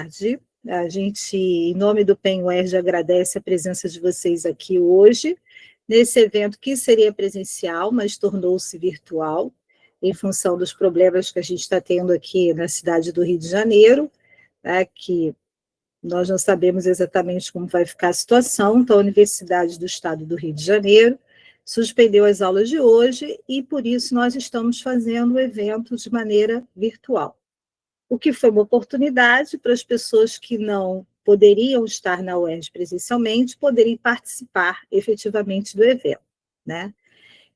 tarde. A gente, em nome do PEN-UERJ, agradece a presença de vocês aqui hoje, nesse evento que seria presencial, mas tornou-se virtual, em função dos problemas que a gente está tendo aqui na cidade do Rio de Janeiro, né, que nós não sabemos exatamente como vai ficar a situação. Então, a Universidade do Estado do Rio de Janeiro suspendeu as aulas de hoje e, por isso, nós estamos fazendo o evento de maneira virtual. O que foi uma oportunidade para as pessoas que não poderiam estar na UERJ presencialmente, poderem participar efetivamente do evento, né?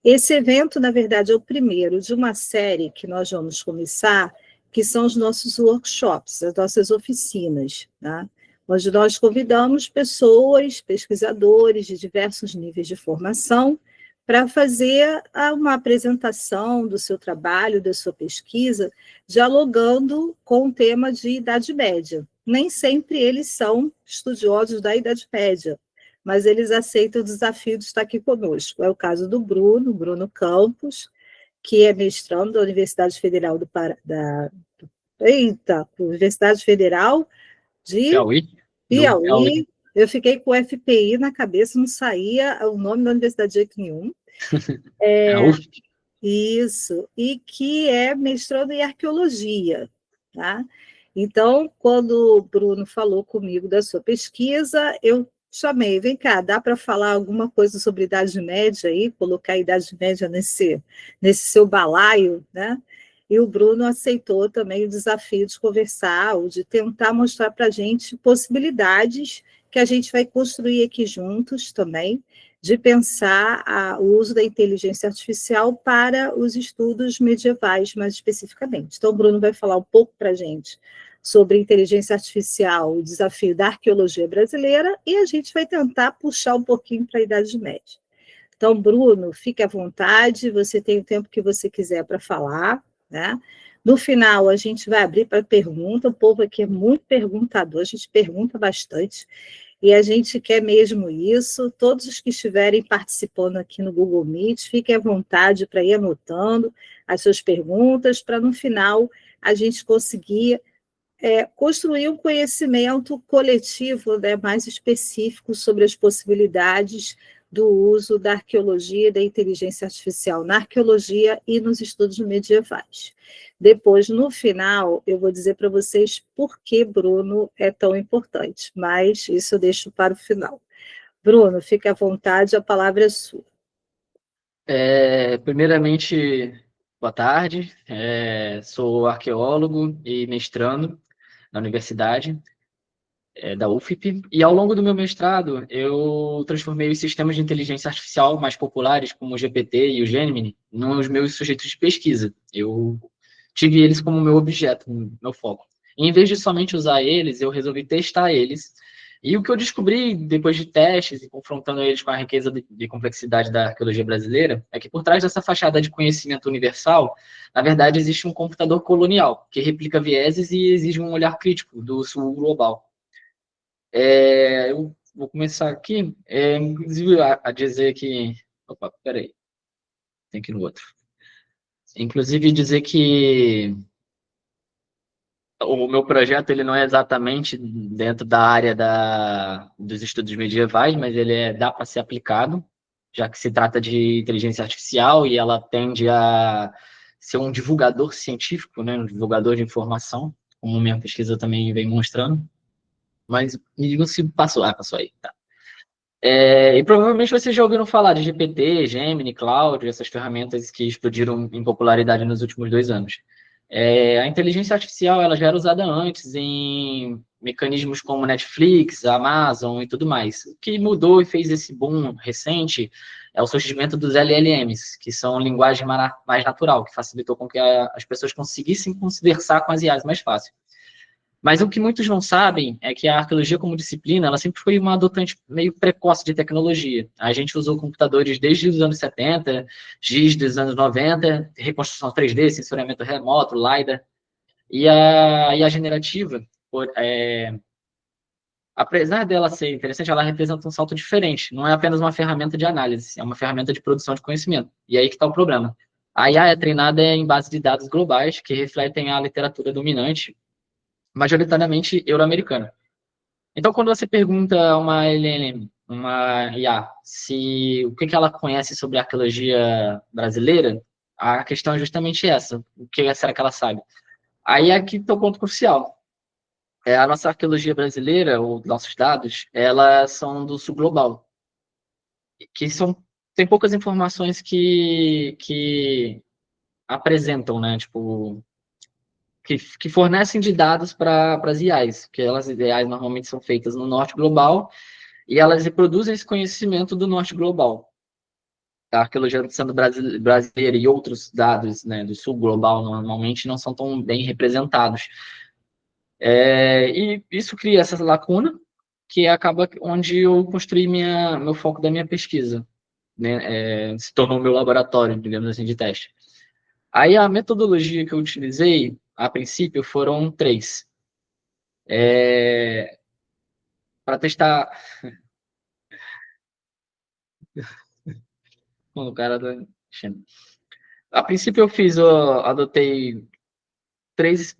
Esse evento, na verdade, é o primeiro de uma série que nós vamos começar, que são os nossos workshops, as nossas oficinas, né? Onde nós convidamos pessoas, pesquisadores de diversos níveis de formação, para fazer uma apresentação do seu trabalho, da sua pesquisa, dialogando com o tema de Idade Média. Nem sempre eles são estudiosos da Idade Média, mas eles aceitam o desafio de estar aqui conosco. É o caso do Bruno Campos, que é mestrando da Universidade Federal Universidade Federal de Piauí. Eu fiquei com o FPI na cabeça, não saía o nome da universidade de jeito nenhum. Isso, e que é mestrando em arqueologia, tá? Então, quando o Bruno falou comigo da sua pesquisa, eu chamei, vem cá, dá para falar alguma coisa sobre Idade Média aí, colocar a Idade Média nesse seu balaio, né? E o Bruno aceitou também o desafio de conversar, ou de tentar mostrar para a gente possibilidades que a gente vai construir aqui juntos também, de pensar o uso da inteligência artificial para os estudos medievais, mais especificamente. Então, o Bruno vai falar um pouco para a gente sobre inteligência artificial, o desafio da arqueologia brasileira, e a gente vai tentar puxar um pouquinho para a Idade Média. Então, Bruno, fique à vontade, você tem o tempo que você quiser para falar, né? No final, a gente vai abrir para pergunta, o povo aqui é muito perguntador, a gente pergunta bastante, e a gente quer mesmo isso. Todos os que estiverem participando aqui no Google Meet, fiquem à vontade para ir anotando as suas perguntas, para no final a gente conseguir construir um conhecimento coletivo, né, mais específico sobre as possibilidades do uso da arqueologia e da inteligência artificial na arqueologia e nos estudos medievais. Depois, no final, eu vou dizer para vocês por que Bruno é tão importante, mas isso eu deixo para o final. Bruno, fique à vontade, a palavra é sua. Primeiramente, boa tarde, sou arqueólogo e mestrando na universidade da UFP, e ao longo do meu mestrado eu transformei os sistemas de inteligência artificial mais populares, como o GPT e o Gemini, nos meus sujeitos de pesquisa. Eu tive eles como meu objeto, meu foco. E, em vez de somente usar eles, eu resolvi testar eles. E o que eu descobri, depois de testes e confrontando eles com a riqueza de complexidade da arqueologia brasileira, é que por trás dessa fachada de conhecimento universal, na verdade, existe um computador colonial, que replica vieses e exige um olhar crítico do sul global. Eu vou começar aqui, inclusive, a dizer que... Opa, peraí, tem que ir no outro. Inclusive, dizer que o meu projeto ele não é exatamente dentro da área dos estudos medievais, mas ele dá para ser aplicado, já que se trata de inteligência artificial e ela tende a ser um divulgador científico, né, um divulgador de informação, como minha pesquisa também vem mostrando. Mas me digam se passou. Passou aí, tá. E provavelmente vocês já ouviram falar de GPT, Gemini, Claude, essas ferramentas que explodiram em popularidade nos últimos 2 anos. A inteligência artificial ela já era usada antes em mecanismos como Netflix, Amazon e tudo mais. O que mudou e fez esse boom recente é o surgimento dos LLMs, que são linguagem mais natural, que facilitou com que as pessoas conseguissem conversar com as IAs mais fácil. Mas o que muitos não sabem é que a arqueologia como disciplina, ela sempre foi uma adotante meio precoce de tecnologia. A gente usou computadores desde os anos 70, GIS dos anos 90, reconstrução 3D, sensoriamento remoto, LiDAR. E a generativa, apesar dela ser interessante, ela representa um salto diferente. Não é apenas uma ferramenta de análise, é uma ferramenta de produção de conhecimento. E aí que está o problema. A IA é treinada em base de dados globais que refletem a literatura dominante majoritariamente euro-americana. Então, quando você pergunta a uma LLM, uma IA, se o que ela conhece sobre a arqueologia brasileira, a questão é justamente essa: o que será que ela sabe? Aí aqui está o ponto crucial. A nossa arqueologia brasileira, ou nossos dados, elas são do sul global, que tem poucas informações que apresentam, né? Tipo, que fornecem de dados para as IAs, que elas IAs normalmente são feitas no norte global e elas reproduzem esse conhecimento do norte global. A arqueologia sendo brasileira e outros dados, né, do sul global normalmente não são tão bem representados. E isso cria essa lacuna que acaba onde eu construí meu foco da minha pesquisa, né, se tornou meu laboratório, digamos assim, de teste. Aí a metodologia que eu utilizei, a princípio, foram três. Para testar. O cara tá. A princípio adotei três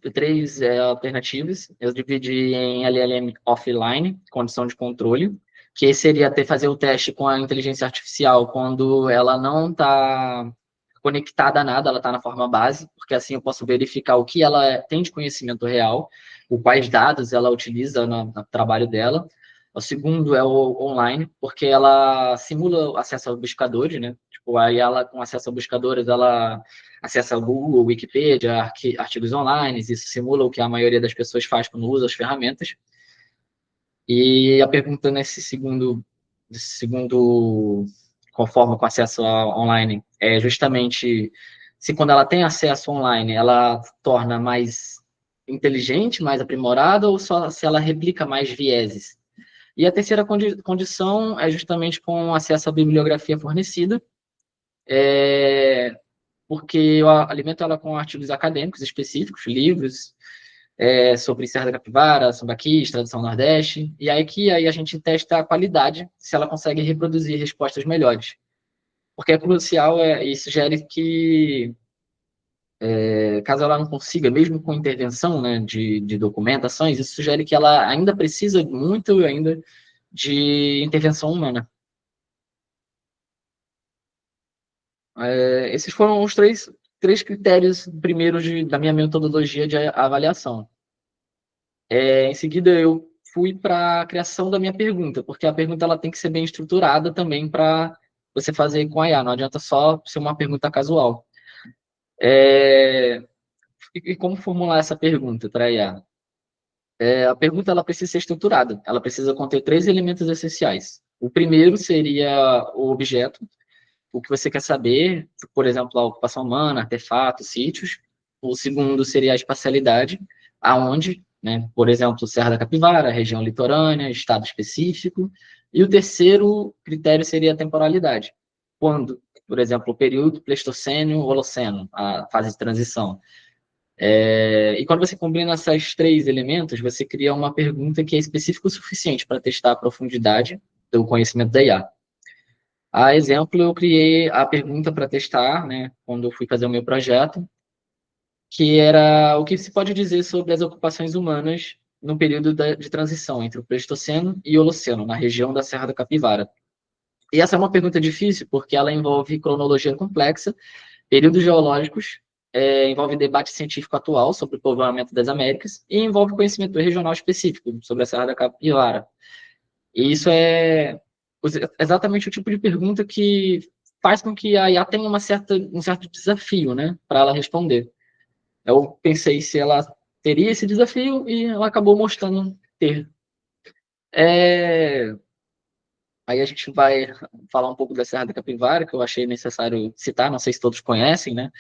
alternativas. Eu dividi em LLM offline, condição de controle, que seria fazer o teste com a inteligência artificial quando ela não está conectada a nada, ela está na forma base, porque assim eu posso verificar o que ela tem de conhecimento real, quais dados ela utiliza no trabalho dela. O segundo é o online, porque ela simula acesso a buscadores, né? Tipo, aí ela, com acesso a buscadores, ela acessa o Google, Wikipedia, artigos online, isso simula o que a maioria das pessoas faz quando usa as ferramentas. E a pergunta nesse segundo conforme com acesso online, é justamente se quando ela tem acesso online, ela torna mais inteligente, mais aprimorada, ou só se ela replica mais vieses. E a terceira condição é justamente com acesso à bibliografia fornecida, porque eu alimento ela com artigos acadêmicos específicos, livros, sobre Serra da Capivara, Sambaquis, tradição Nordeste, e aí a gente testa a qualidade, se ela consegue reproduzir respostas melhores. Porque é crucial, e sugere que, caso ela não consiga, mesmo com intervenção, né, de documentações, isso sugere que ela ainda precisa muito ainda de intervenção humana. Esses foram os três critérios primeiros da minha metodologia de avaliação. Em seguida, eu fui para a criação da minha pergunta, porque a pergunta ela tem que ser bem estruturada também para você fazer com a IA, não adianta só ser uma pergunta casual. E como formular essa pergunta para a IA? A pergunta ela precisa ser estruturada, ela precisa conter três elementos essenciais. O primeiro seria o objeto, o que você quer saber, por exemplo, a ocupação humana, artefatos, sítios. O segundo seria a espacialidade, aonde, né, por exemplo, Serra da Capivara, região litorânea, estado específico. E o terceiro critério seria a temporalidade. Quando, por exemplo, o período Pleistoceno, Holoceno, a fase de transição. E quando você combina esses três elementos, você cria uma pergunta que é específica o suficiente para testar a profundidade do conhecimento da IA. A exemplo, eu criei a pergunta para testar, né, quando eu fui fazer o meu projeto, que era o que se pode dizer sobre as ocupações humanas no período de transição entre o Pleistoceno e o Holoceno, na região da Serra da Capivara. E essa é uma pergunta difícil, porque ela envolve cronologia complexa, períodos geológicos, envolve debate científico atual sobre o povoamento das Américas e envolve conhecimento regional específico sobre a Serra da Capivara. E isso é exatamente o tipo de pergunta que faz com que a IA tenha um certo desafio, né, para ela responder. Eu pensei se ela teria esse desafio e ela acabou mostrando ter. É... Aí a gente vai falar um pouco da Serra da Capivara, que eu achei necessário citar, não sei se todos conhecem, né,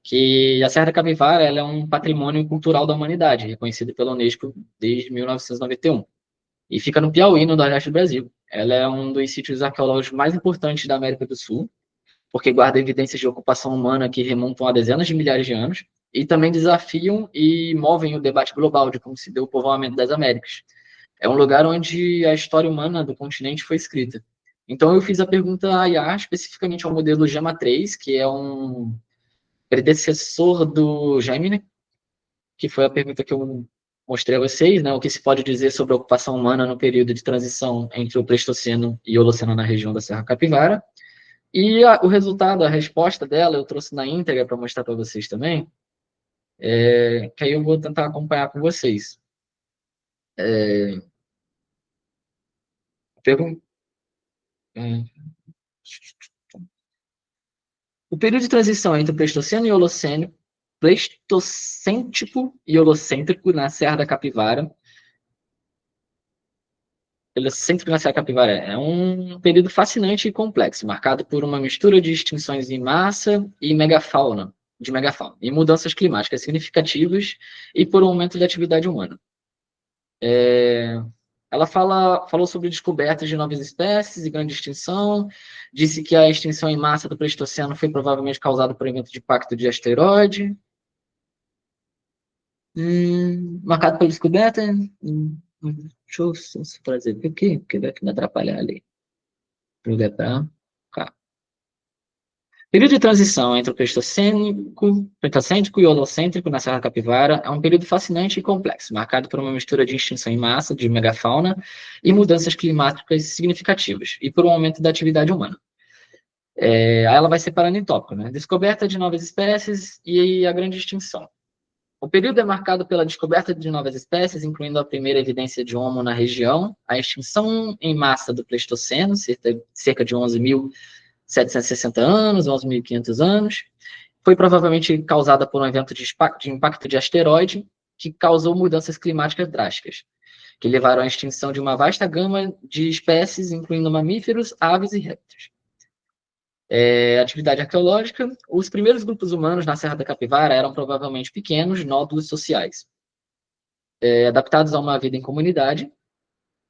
que a Serra da Capivara ela é um patrimônio cultural da humanidade, reconhecido pela Unesco desde 1991. E fica no Piauí, no Nordeste do Brasil. Ela é um dos sítios arqueológicos mais importantes da América do Sul, porque guarda evidências de ocupação humana que remontam a dezenas de milhares de anos, e também desafiam e movem o debate global de como se deu o povoamento das Américas. É um lugar onde a história humana do continente foi escrita. Então eu fiz a pergunta à IA, especificamente ao modelo Gemma 3, que é um predecessor do Gemini, que foi a pergunta que eu mostrei a vocês, né, o que se pode dizer sobre a ocupação humana no período de transição entre o Pleistoceno e o Holoceno na região da Serra Capivara. E o resultado, a resposta dela, eu trouxe na íntegra para mostrar para vocês também, que aí eu vou tentar acompanhar com vocês. Pergun- é, O período de transição entre o Pleistoceno e o Holoceno, pleistocêntico e holocêntrico na Serra da Capivara, Helocêntrico na Serra Capivara é um período fascinante e complexo, marcado por uma mistura de extinções em massa e megafauna, e mudanças climáticas significativas e por um aumento da atividade humana. Ela falou sobre descobertas de novas espécies e grande extinção, disse que a extinção em massa do Pleistoceno foi provavelmente causada por evento de impacto de asteroide, marcado pela descoberta. Deixa eu trazer aqui, porque vai me atrapalhar ali. Cá. Período de transição entre o Pleistocênico e o Holocêntrico na Serra Capivara é um período fascinante e complexo, marcado por uma mistura de extinção em massa de megafauna e mudanças climáticas significativas, e por um aumento da atividade humana. Aí ela vai separando em tópico, né? Descoberta de novas espécies e a grande extinção. O período é marcado pela descoberta de novas espécies, incluindo a primeira evidência de Homo na região, a extinção em massa do Pleistoceno, cerca de 11.760 anos, 11.500 anos, foi provavelmente causada por um evento de impacto de asteroide que causou mudanças climáticas drásticas, que levaram à extinção de uma vasta gama de espécies, incluindo mamíferos, aves e répteis. Atividade arqueológica. Os primeiros grupos humanos na Serra da Capivara eram provavelmente pequenos nódulos sociais, adaptados a uma vida em comunidade,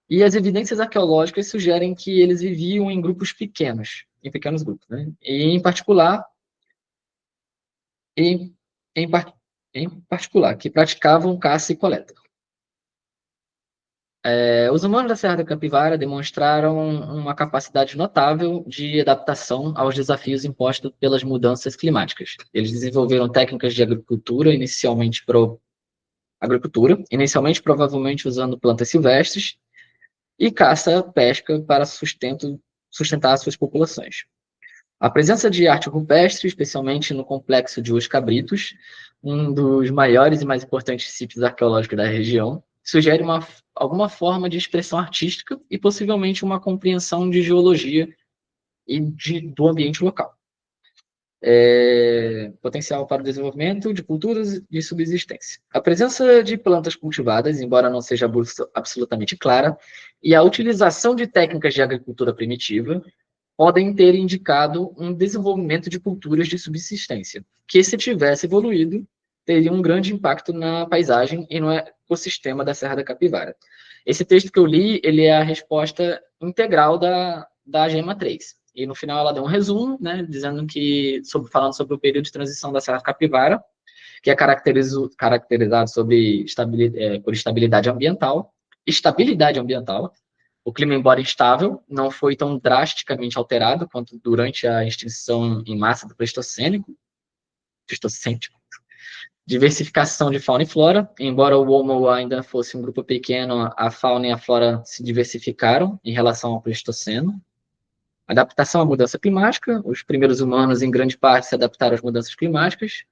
e as evidências arqueológicas sugerem que eles viviam em grupos pequenos, em pequenos grupos, né? E em particular, em, em, em particular, que praticavam caça e coleta. Os humanos da Serra da Capivara demonstraram uma capacidade notável de adaptação aos desafios impostos pelas mudanças climáticas. Eles desenvolveram técnicas de inicialmente provavelmente usando plantas silvestres, e caça-pesca para sustentar suas populações. A presença de arte rupestre, especialmente no complexo de Os Cabritos, um dos maiores e mais importantes sítios arqueológicos da região, sugere alguma forma de expressão artística e possivelmente uma compreensão de geologia e do ambiente local. Potencial para o desenvolvimento de culturas de subsistência. A presença de plantas cultivadas, embora não seja absolutamente clara, e a utilização de técnicas de agricultura primitiva podem ter indicado um desenvolvimento de culturas de subsistência, que, se tivesse evoluído, teria um grande impacto na paisagem e no ecossistema da Serra da Capivara. Esse texto que eu li, ele é a resposta integral da GEMA 3. E no final ela deu um resumo, né, falando sobre o período de transição da Serra Capivara, que é caracterizado por estabilidade ambiental. O clima, embora instável, não foi tão drasticamente alterado quanto durante a extinção em massa do Pleistocênico. Diversificação de fauna e flora. Embora o Homo ainda fosse um grupo pequeno, a fauna e a flora se diversificaram em relação ao Pleistoceno. Adaptação à mudança climática. Os primeiros humanos, em grande parte, se adaptaram às mudanças climáticas.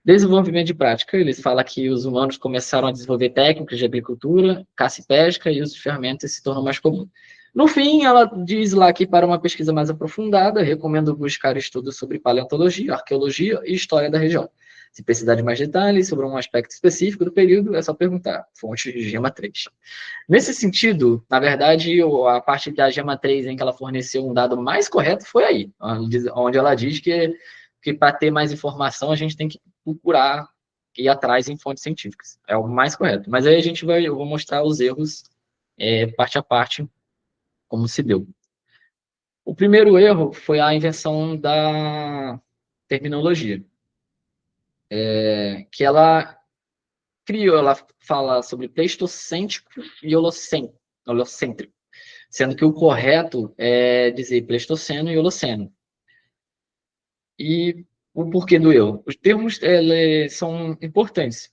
Desenvolvimento de prática. Eles falam que os humanos começaram a desenvolver técnicas de agricultura, caça e pesca, e uso de ferramentas se tornou mais comum. No fim, ela diz lá que, para uma pesquisa mais aprofundada, recomendo buscar estudos sobre paleontologia, arqueologia e história da região. Se precisar de mais detalhes sobre um aspecto específico do período, é só perguntar. Fonte de GEMA 3. Nesse sentido, na verdade, a parte da GEMA 3 em que ela forneceu um dado mais correto foi aí, onde ela diz que para ter mais informação a gente tem que procurar ir atrás em fontes científicas. É o mais correto. Mas aí eu vou mostrar os erros parte a parte, como se deu. O primeiro erro foi a invenção da terminologia, que ela fala sobre pleistocêntico e holocêntrico, sendo que o correto é dizer pleistoceno e holoceno. E o porquê do erro? Os termos são importantes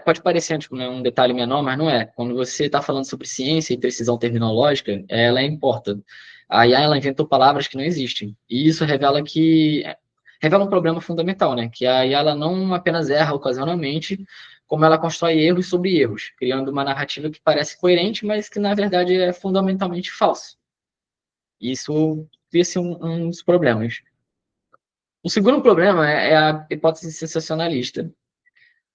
pode parecer tipo, né, um detalhe menor, mas não é. Quando você está falando sobre ciência e precisão terminológica, ela importa. A IA, ela inventou palavras que não existem. E isso revela um problema fundamental, né? Que a IA, ela não apenas erra ocasionalmente, como ela constrói erros sobre erros, criando uma narrativa que parece coerente, mas que, na verdade, é fundamentalmente falsa. Isso cria-se um dos problemas. O segundo problema é a hipótese sensacionalista,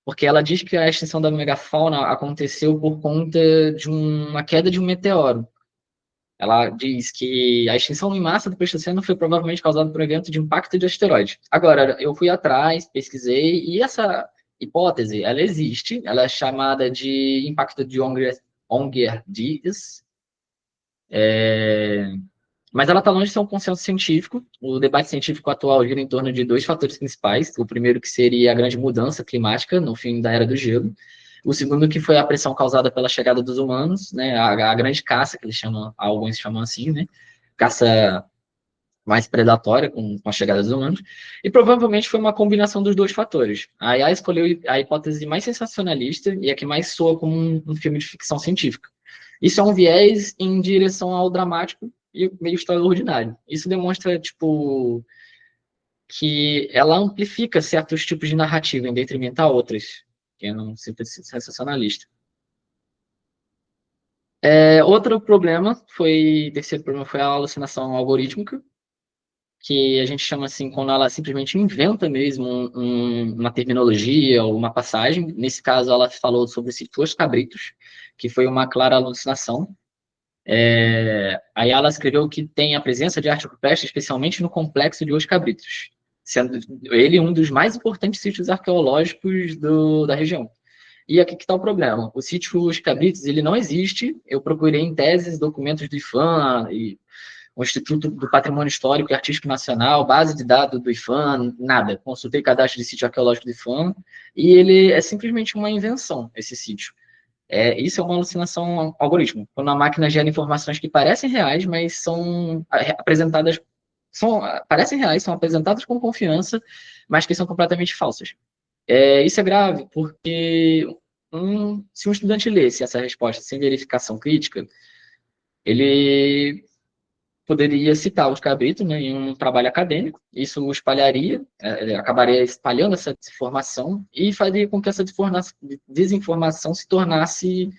porque ela diz que a extinção da megafauna aconteceu por conta de uma queda de um meteoro. Ela diz que a extinção em massa do Pleistoceno foi provavelmente causada por um evento de impacto de asteroide. Agora, eu fui atrás, pesquisei, e essa hipótese, ela existe, ela é chamada de impacto de Ongerdies, mas ela está longe de ser um consenso científico. O debate científico atual gira em torno de dois fatores principais. O primeiro que seria a grande mudança climática no fim da Era do Gelo. O segundo que foi a pressão causada pela chegada dos humanos, né, a grande caça, que eles chamam, alguns chamam assim, né, caça mais predatória com a chegada dos humanos. E provavelmente foi uma combinação dos dois fatores. A IA escolheu a hipótese mais sensacionalista e a que mais soa como um filme de ficção científica. Isso é um viés em direção ao dramático e meio extraordinário. Isso demonstra, tipo, que ela amplifica certos tipos de narrativa em detrimento a outras, que é um simples sensacionalista. Terceiro problema foi a alucinação algorítmica, que a gente chama assim, quando ela simplesmente inventa mesmo uma terminologia ou uma passagem. Nesse caso, ela falou sobre os cabritos, que foi uma clara alucinação. Aí ela escreveu que tem a presença de arte rupestre, especialmente no complexo de Os Cabritos, sendo ele um dos mais importantes sítios arqueológicos da região. E aqui que está o problema. O sítio Os Cabritos, ele não existe. Eu procurei em teses, documentos do IFAM, e o Instituto do Patrimônio Histórico e Artístico Nacional, base de dados do IFAM, nada. Consultei cadastro de sítio arqueológico do IFAM, e ele é simplesmente uma invenção, esse sítio. Isso é uma alucinação algoritmo. Quando a máquina gera informações que parecem reais, mas são apresentadas, parecem reais, são apresentadas com confiança, mas que são completamente falsas. Isso é grave porque se um estudante lesse essa resposta sem verificação crítica, ele poderia citar os cabritos, né, em um trabalho acadêmico, isso espalharia, acabaria espalhando essa desinformação e faria com que essa desinformação se tornasse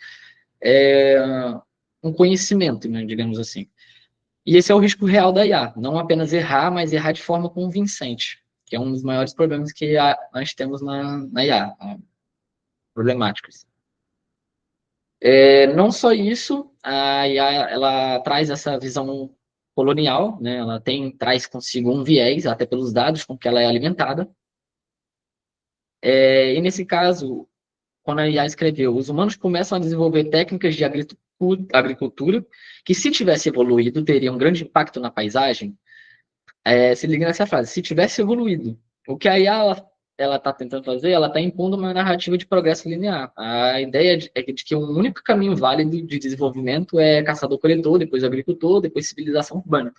um conhecimento, né, digamos assim. E esse é o risco real da IA, não apenas errar, mas errar de forma convincente, que é um dos maiores problemas que nós temos na IA, problemáticos. Não só isso, a IA ela traz essa visão colonial, né? Ela traz consigo um viés, até pelos dados com que ela é alimentada. E nesse caso, quando a IA escreveu, os humanos começam a desenvolver técnicas de agricultura que, se tivesse evoluído, teria um grande impacto na paisagem. Se liga nessa frase, se tivesse evoluído. O que a IA ela está tentando fazer, ela está impondo uma narrativa de progresso linear. A ideia é de que o único caminho válido de desenvolvimento é caçador-coletor, depois agricultor, depois civilização urbana,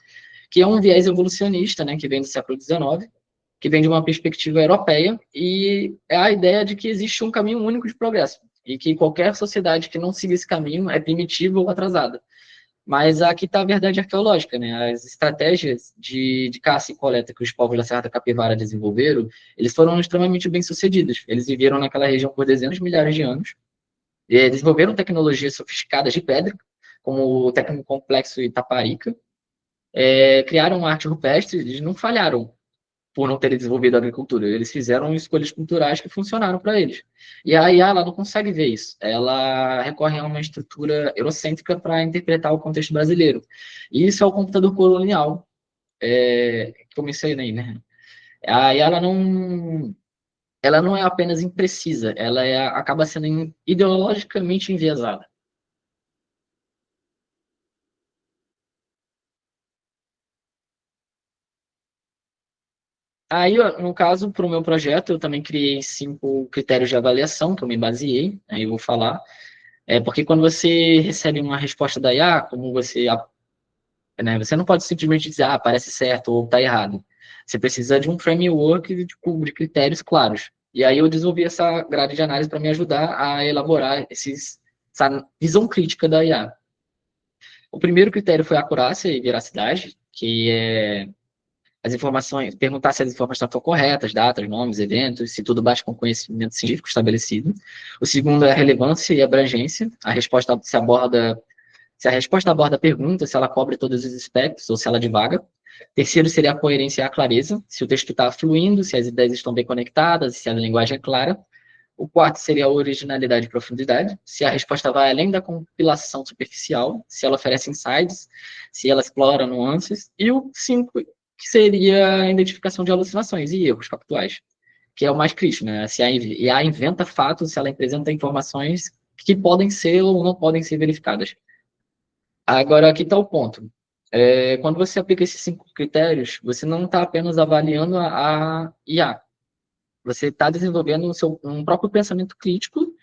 que é um viés evolucionista, né, que vem do século XIX, que vem de uma perspectiva europeia, e é a ideia de que existe um caminho único de progresso, e que qualquer sociedade que não siga esse caminho é primitiva ou atrasada. Mas aqui está a verdade arqueológica, né? As estratégias de caça e coleta que os povos da Serra da Capivara desenvolveram, eles foram extremamente bem-sucedidos. Eles viveram naquela região por dezenas de milhares de anos, desenvolveram tecnologias sofisticadas de pedra, como o técnico complexo Itaparica, criaram arte rupestre, eles não falharam por não terem desenvolvido a agricultura. Eles fizeram escolhas culturais que funcionaram para eles. E a IA, ela não consegue ver isso. Ela recorre a uma estrutura eurocêntrica para interpretar o contexto brasileiro. E isso é o computador colonial, que eu mencionei, né? A IA, ela não é apenas imprecisa, ela acaba sendo ideologicamente enviesada. Aí, no caso, para o meu projeto, eu também criei 5 critérios de avaliação que eu me baseei, aí eu vou falar. Porque quando você recebe uma resposta da IA, como né, você não pode simplesmente dizer, parece certo ou está errado. Você precisa de um framework de critérios claros. E aí eu desenvolvi essa grade de análise para me ajudar a elaborar essa visão crítica da IA. O primeiro critério foi a acurácia e veracidade, que é as informações, perguntar se as informações estão corretas, datas, nomes, eventos, se tudo bate com o conhecimento científico estabelecido. O segundo é a relevância e abrangência, a resposta se a resposta aborda a pergunta, se ela cobre todos os aspectos ou se ela divaga. Terceiro seria a coerência e a clareza, se o texto está fluindo, se as ideias estão bem conectadas, se a linguagem é clara. O quarto seria a originalidade e profundidade, se a resposta vai além da compilação superficial, se ela oferece insights, se ela explora nuances. E o cinco, que seria a identificação de alucinações e erros factuais, que é o mais crítico, né? Se a IA inventa fatos, se ela apresenta informações que podem ser ou não podem ser verificadas. Agora, aqui está o ponto. Quando você aplica esses 5 critérios, você não está apenas avaliando a IA, você está desenvolvendo um próprio pensamento crítico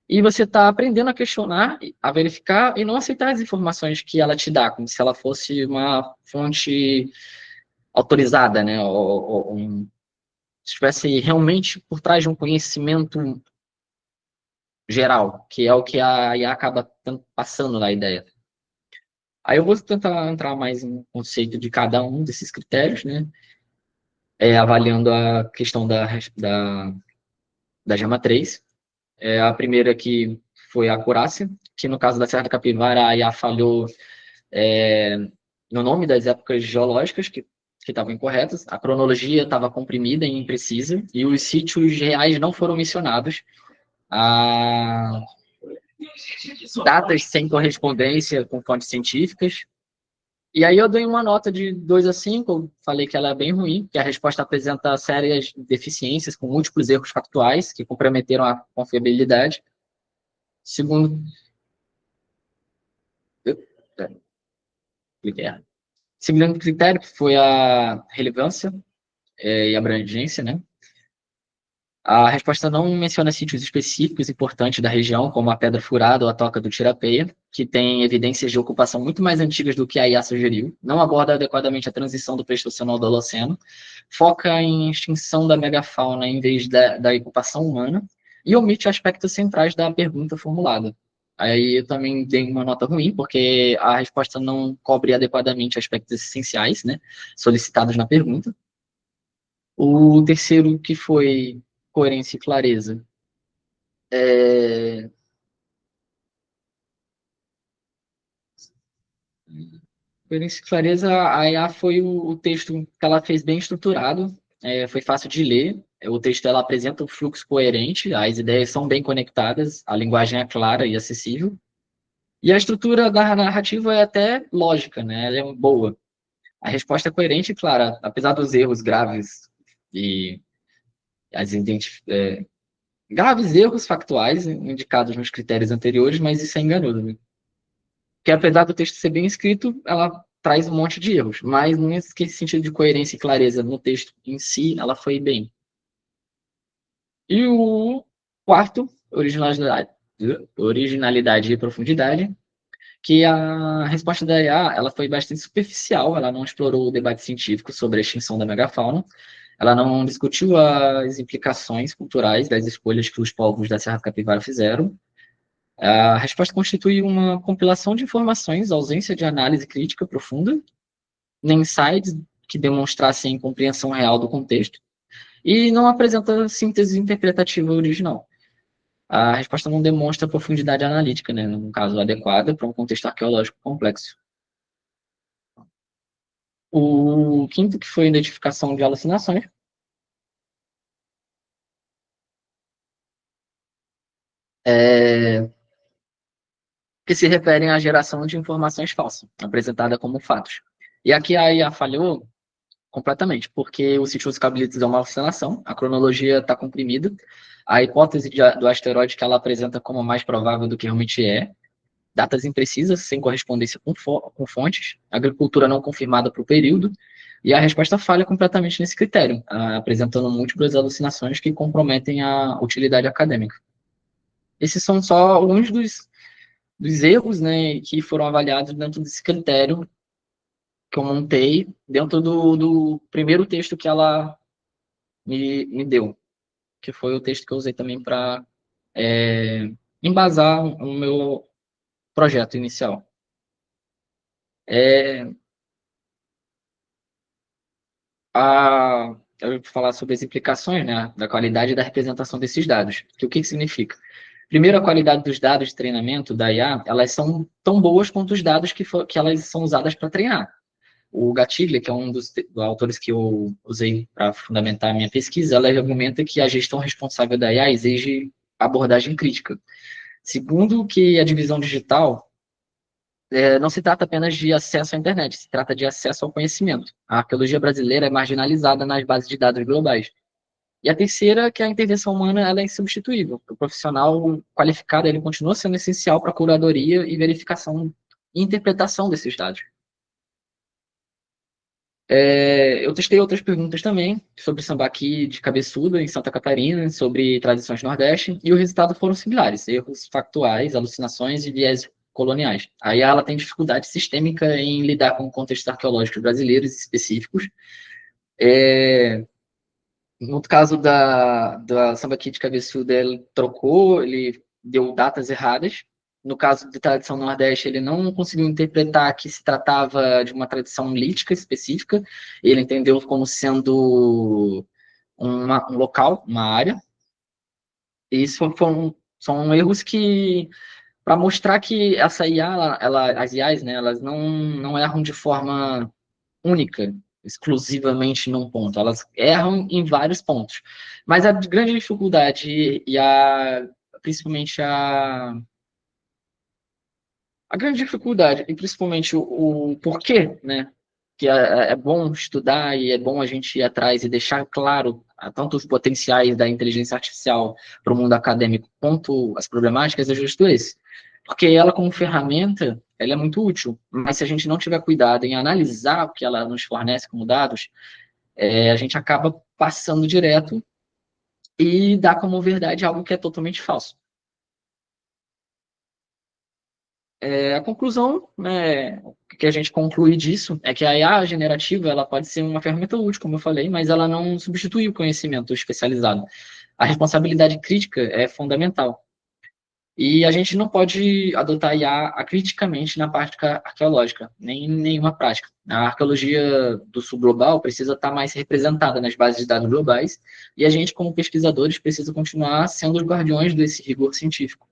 e você está aprendendo a questionar, a verificar e não aceitar as informações que ela te dá, como se ela fosse uma fonte autorizada, né? Se estivesse realmente por trás de um conhecimento geral, que é o que a IA acaba passando na ideia. Aí eu vou tentar entrar mais no conceito de cada um desses critérios, né? Avaliando a questão da GEMA 3. A primeira que foi a acurácia, que no caso da Serra da Capivara, a IA falhou no nome das épocas geológicas que estavam incorretas, a cronologia estava comprimida e imprecisa, e os sítios reais não foram mencionados. A datas sem correspondência com fontes científicas. E aí eu dei uma nota de 2 a 5, eu falei que ela é bem ruim, que a resposta apresenta sérias deficiências, com múltiplos erros factuais, que comprometeram a confiabilidade. Segundo... Segundo critério, que foi a relevância e abrangência, né? A resposta não menciona sítios específicos importantes da região, como a Pedra Furada ou a Toca do Tirapeia, que tem evidências de ocupação muito mais antigas do que a IA sugeriu, não aborda adequadamente a transição do Pleistoceno ao Holoceno, foca em extinção da megafauna em vez da ocupação humana, e omite aspectos centrais da pergunta formulada. Aí eu também dei uma nota ruim, porque a resposta não cobre adequadamente aspectos essenciais, né, solicitados na pergunta. O terceiro, que foi coerência e clareza. Coerência e clareza, a IA foi o texto que ela fez bem estruturado, foi fácil de ler. O texto ela apresenta um fluxo coerente, as ideias são bem conectadas, a linguagem é clara e acessível. E a estrutura da narrativa é até lógica, né? Ela é boa. A resposta é coerente e clara, apesar dos erros graves e as graves erros factuais indicados nos critérios anteriores, mas isso é enganoso, né? Porque apesar do texto ser bem escrito, ela traz um monte de erros, mas nesse sentido de coerência e clareza no texto em si, ela foi bem. E o quarto, originalidade e profundidade, que a resposta da IA ela foi bastante superficial, ela não explorou o debate científico sobre a extinção da megafauna, ela não discutiu as implicações culturais das escolhas que os povos da Serra Capivara fizeram. A resposta constitui uma compilação de informações, ausência de análise crítica profunda, nem insights que demonstrassem compreensão real do contexto, e não apresenta síntese interpretativa original. A resposta não demonstra profundidade analítica, né, no caso adequada para um contexto arqueológico complexo. O quinto, que foi a identificação de alucinações, que se referem à geração de informações falsas, apresentada como fatos. E aqui a IA falhou completamente, porque o sítio dos cabritos é uma alucinação, a cronologia está comprimida, a hipótese do asteroide que ela apresenta como mais provável do que realmente é, datas imprecisas, sem correspondência com fontes, agricultura não confirmada para o período, e a resposta falha completamente nesse critério, apresentando múltiplas alucinações que comprometem a utilidade acadêmica. Esses são só alguns dos erros, né, que foram avaliados dentro desse critério que eu montei dentro do primeiro texto que ela me deu. que foi o texto que eu usei também para embasar o meu projeto inicial. Eu vou falar sobre as implicações, né, da qualidade e da representação desses dados. O que significa? Primeiro, a qualidade dos dados de treinamento da IA, elas são tão boas quanto os dados que elas são usadas para treinar. O Gatiglia, que é um dos autores que eu usei para fundamentar a minha pesquisa, ela argumenta que a gestão responsável da IA exige abordagem crítica. Segundo, que a divisão digital não se trata apenas de acesso à internet, se trata de acesso ao conhecimento. A arqueologia brasileira é marginalizada nas bases de dados globais. E a terceira, que a intervenção humana ela é insubstituível. O profissional qualificado ele continua sendo essencial para a curadoria e verificação e interpretação desses dados. Eu testei outras perguntas também sobre sambaqui de cabeçuda em Santa Catarina, sobre tradições nordeste, e o resultado foram similares, erros factuais, alucinações e viés coloniais. Aí ela tem dificuldade sistêmica em lidar com contextos arqueológicos brasileiros específicos. No caso da sambaqui de cabeçuda, ele deu datas erradas. No caso de tradição nordeste, ele não conseguiu interpretar que se tratava de uma tradição lítica específica. Ele entendeu como sendo um local, uma área. E isso são erros que, para mostrar que essa IA, as IAs, né, elas não erram de forma única, exclusivamente num ponto. Elas erram em vários pontos. Mas a grande dificuldade principalmente a grande dificuldade, e principalmente o porquê, né? Que é bom estudar e é bom a gente ir atrás e deixar claro tanto os potenciais da inteligência artificial para o mundo acadêmico quanto as problemáticas, é justo esse. Porque ela, como ferramenta, ela é muito útil, mas se a gente não tiver cuidado em analisar o que ela nos fornece como dados, a gente acaba passando direto e dá como verdade algo que é totalmente falso. A conclusão, né, que a gente conclui disso é que a IA generativa ela pode ser uma ferramenta útil, como eu falei, mas ela não substitui o conhecimento especializado. A responsabilidade crítica é fundamental. E a gente não pode adotar a IA acriticamente na prática arqueológica, nem em nenhuma prática. A arqueologia do sul global precisa estar mais representada nas bases de dados globais, e a gente, como pesquisadores, precisa continuar sendo os guardiões desse rigor científico.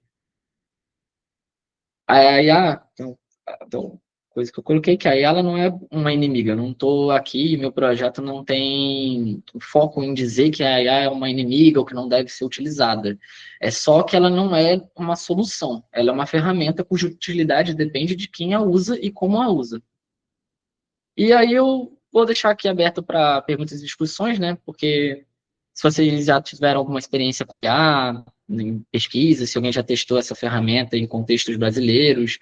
A IA, então, coisa que eu coloquei que a IA ela não é uma inimiga. Eu não estou aqui, meu projeto não tem foco em dizer que a IA é uma inimiga ou que não deve ser utilizada. É só que ela não é uma solução. Ela é uma ferramenta cuja utilidade depende de quem a usa e como a usa. E aí eu vou deixar aqui aberto para perguntas e discussões, né? Porque se vocês já tiveram alguma experiência com IA, em pesquisa, se alguém já testou essa ferramenta em contextos brasileiros,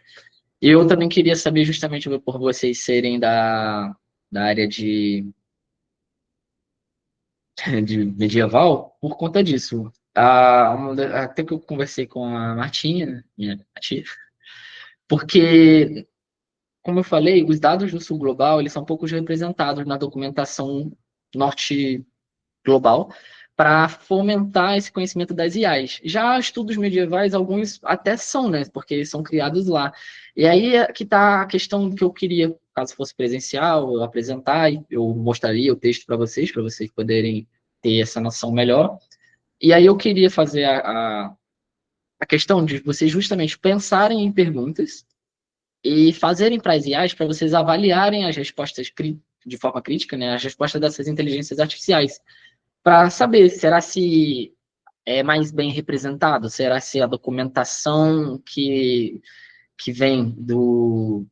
eu também queria saber, justamente por vocês serem da área de medieval, por conta disso. Até que eu conversei com a Martinha, minha tia, porque, como eu falei, os dados do Sul Global eles são poucos representados na documentação norte global para fomentar esse conhecimento das IAs. Já estudos medievais, alguns até são, né? Porque eles são criados lá. E aí é que está a questão que eu queria, caso fosse presencial, eu apresentar, eu mostraria o texto para vocês poderem ter essa noção melhor. E aí eu queria fazer a questão de vocês justamente pensarem em perguntas e fazerem para as IAs para vocês avaliarem as respostas de forma crítica, né? As respostas dessas inteligências artificiais para saber, será se é mais bem representado? Será se a documentação que vem dos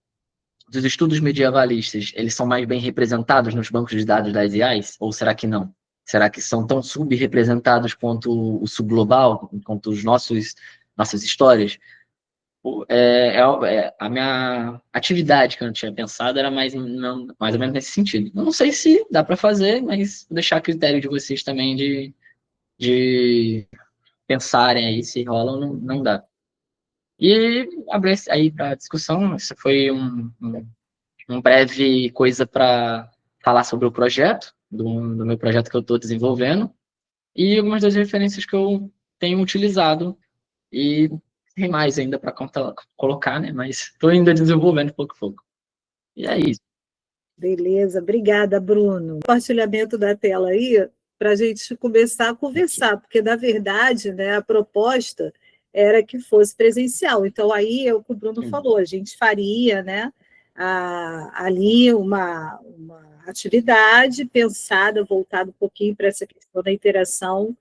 estudos medievalistas, eles são mais bem representados nos bancos de dados das IAs? Ou será que não? Será que são tão subrepresentados quanto o subglobal, quanto nossas histórias? A minha atividade que eu não tinha pensado era mais ou menos nesse sentido. Eu não sei se dá para fazer, mas vou deixar a critério de vocês também de pensarem aí se rola ou não dá. E abrir aí para discussão, isso foi um breve coisa para falar sobre o projeto, do meu projeto que eu estou desenvolvendo. e algumas das referências que eu tenho utilizado, e tem mais ainda para colocar, né? Mas estou ainda desenvolvendo pouco a pouco. E é isso. Beleza, obrigada, Bruno. Compartilhamento da tela aí para a gente começar a conversar, porque, na verdade, né, a proposta era que fosse presencial. Então, aí é o que o Bruno falou, a gente faria, né, ali uma atividade pensada, voltada um pouquinho para essa questão da interação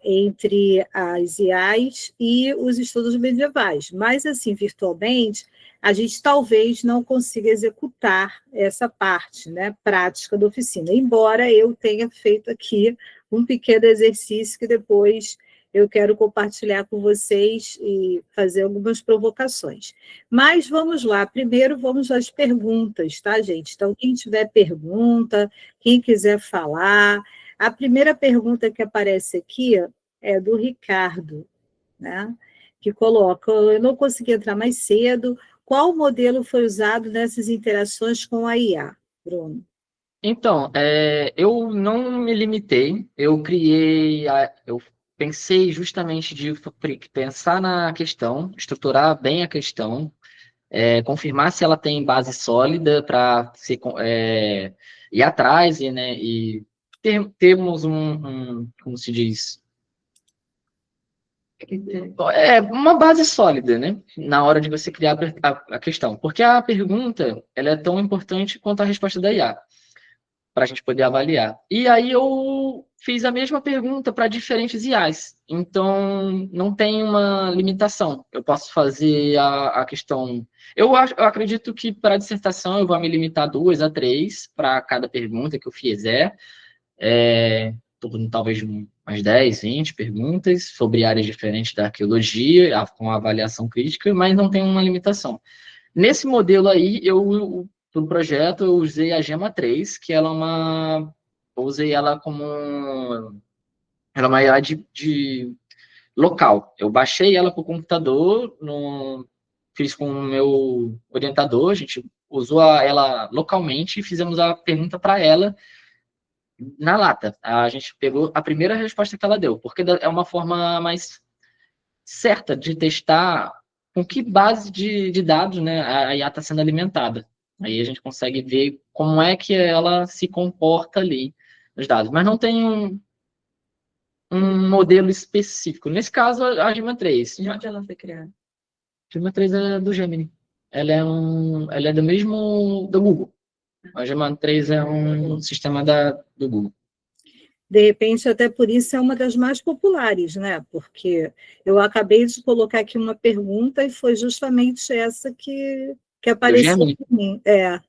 entre as IAs e os estudos medievais. Mas, assim, virtualmente, a gente talvez não consiga executar essa parte, né, prática da oficina, embora eu tenha feito aqui um pequeno exercício que depois eu quero compartilhar com vocês e fazer algumas provocações. Mas vamos lá, primeiro vamos às perguntas, tá, gente? Então, quem tiver pergunta, quem quiser falar, a primeira pergunta que aparece aqui é do Ricardo, né? Que coloca: eu não consegui entrar mais cedo. Qual modelo foi usado nessas interações com a IA, Bruno? Então, eu não me limitei, eu pensei justamente de pensar na questão, estruturar bem a questão, confirmar se ela tem base sólida para ir atrás e termos como se diz, uma base sólida, né? Na hora de você criar a questão. Porque a pergunta, ela é tão importante quanto a resposta da IA, para a gente poder avaliar. E aí eu fiz a mesma pergunta para diferentes IAs. Então, não tem uma limitação. Eu posso fazer a questão... Eu acredito que para a dissertação eu vou me limitar a 2 a 3 para cada pergunta que eu fizer. Talvez umas 10, 20 perguntas sobre áreas diferentes da arqueologia, com avaliação crítica, mas não tem uma limitação. Nesse modelo aí, para o projeto, eu usei a Gema 3, que ela é eu usei ela como ela é uma IA de local. Eu baixei ela para o computador, fiz com o meu orientador, a gente usou ela localmente e fizemos a pergunta para ela na lata. A gente pegou a primeira resposta que ela deu, porque é uma forma mais certa de testar com que base de dados, né, a IA está sendo alimentada. Aí a gente consegue ver como é que ela se comporta ali nos dados. Mas não tem um modelo específico. Nesse caso, a Gema 3. De onde ela foi criada? A Gema 3 é do Gemini. Ela é do mesmo do Google. A Gema 3 é um sistema do Google. De repente, até por isso é uma das mais populares, né? Porque eu acabei de colocar aqui uma pergunta e foi justamente essa que apareceu para mim. É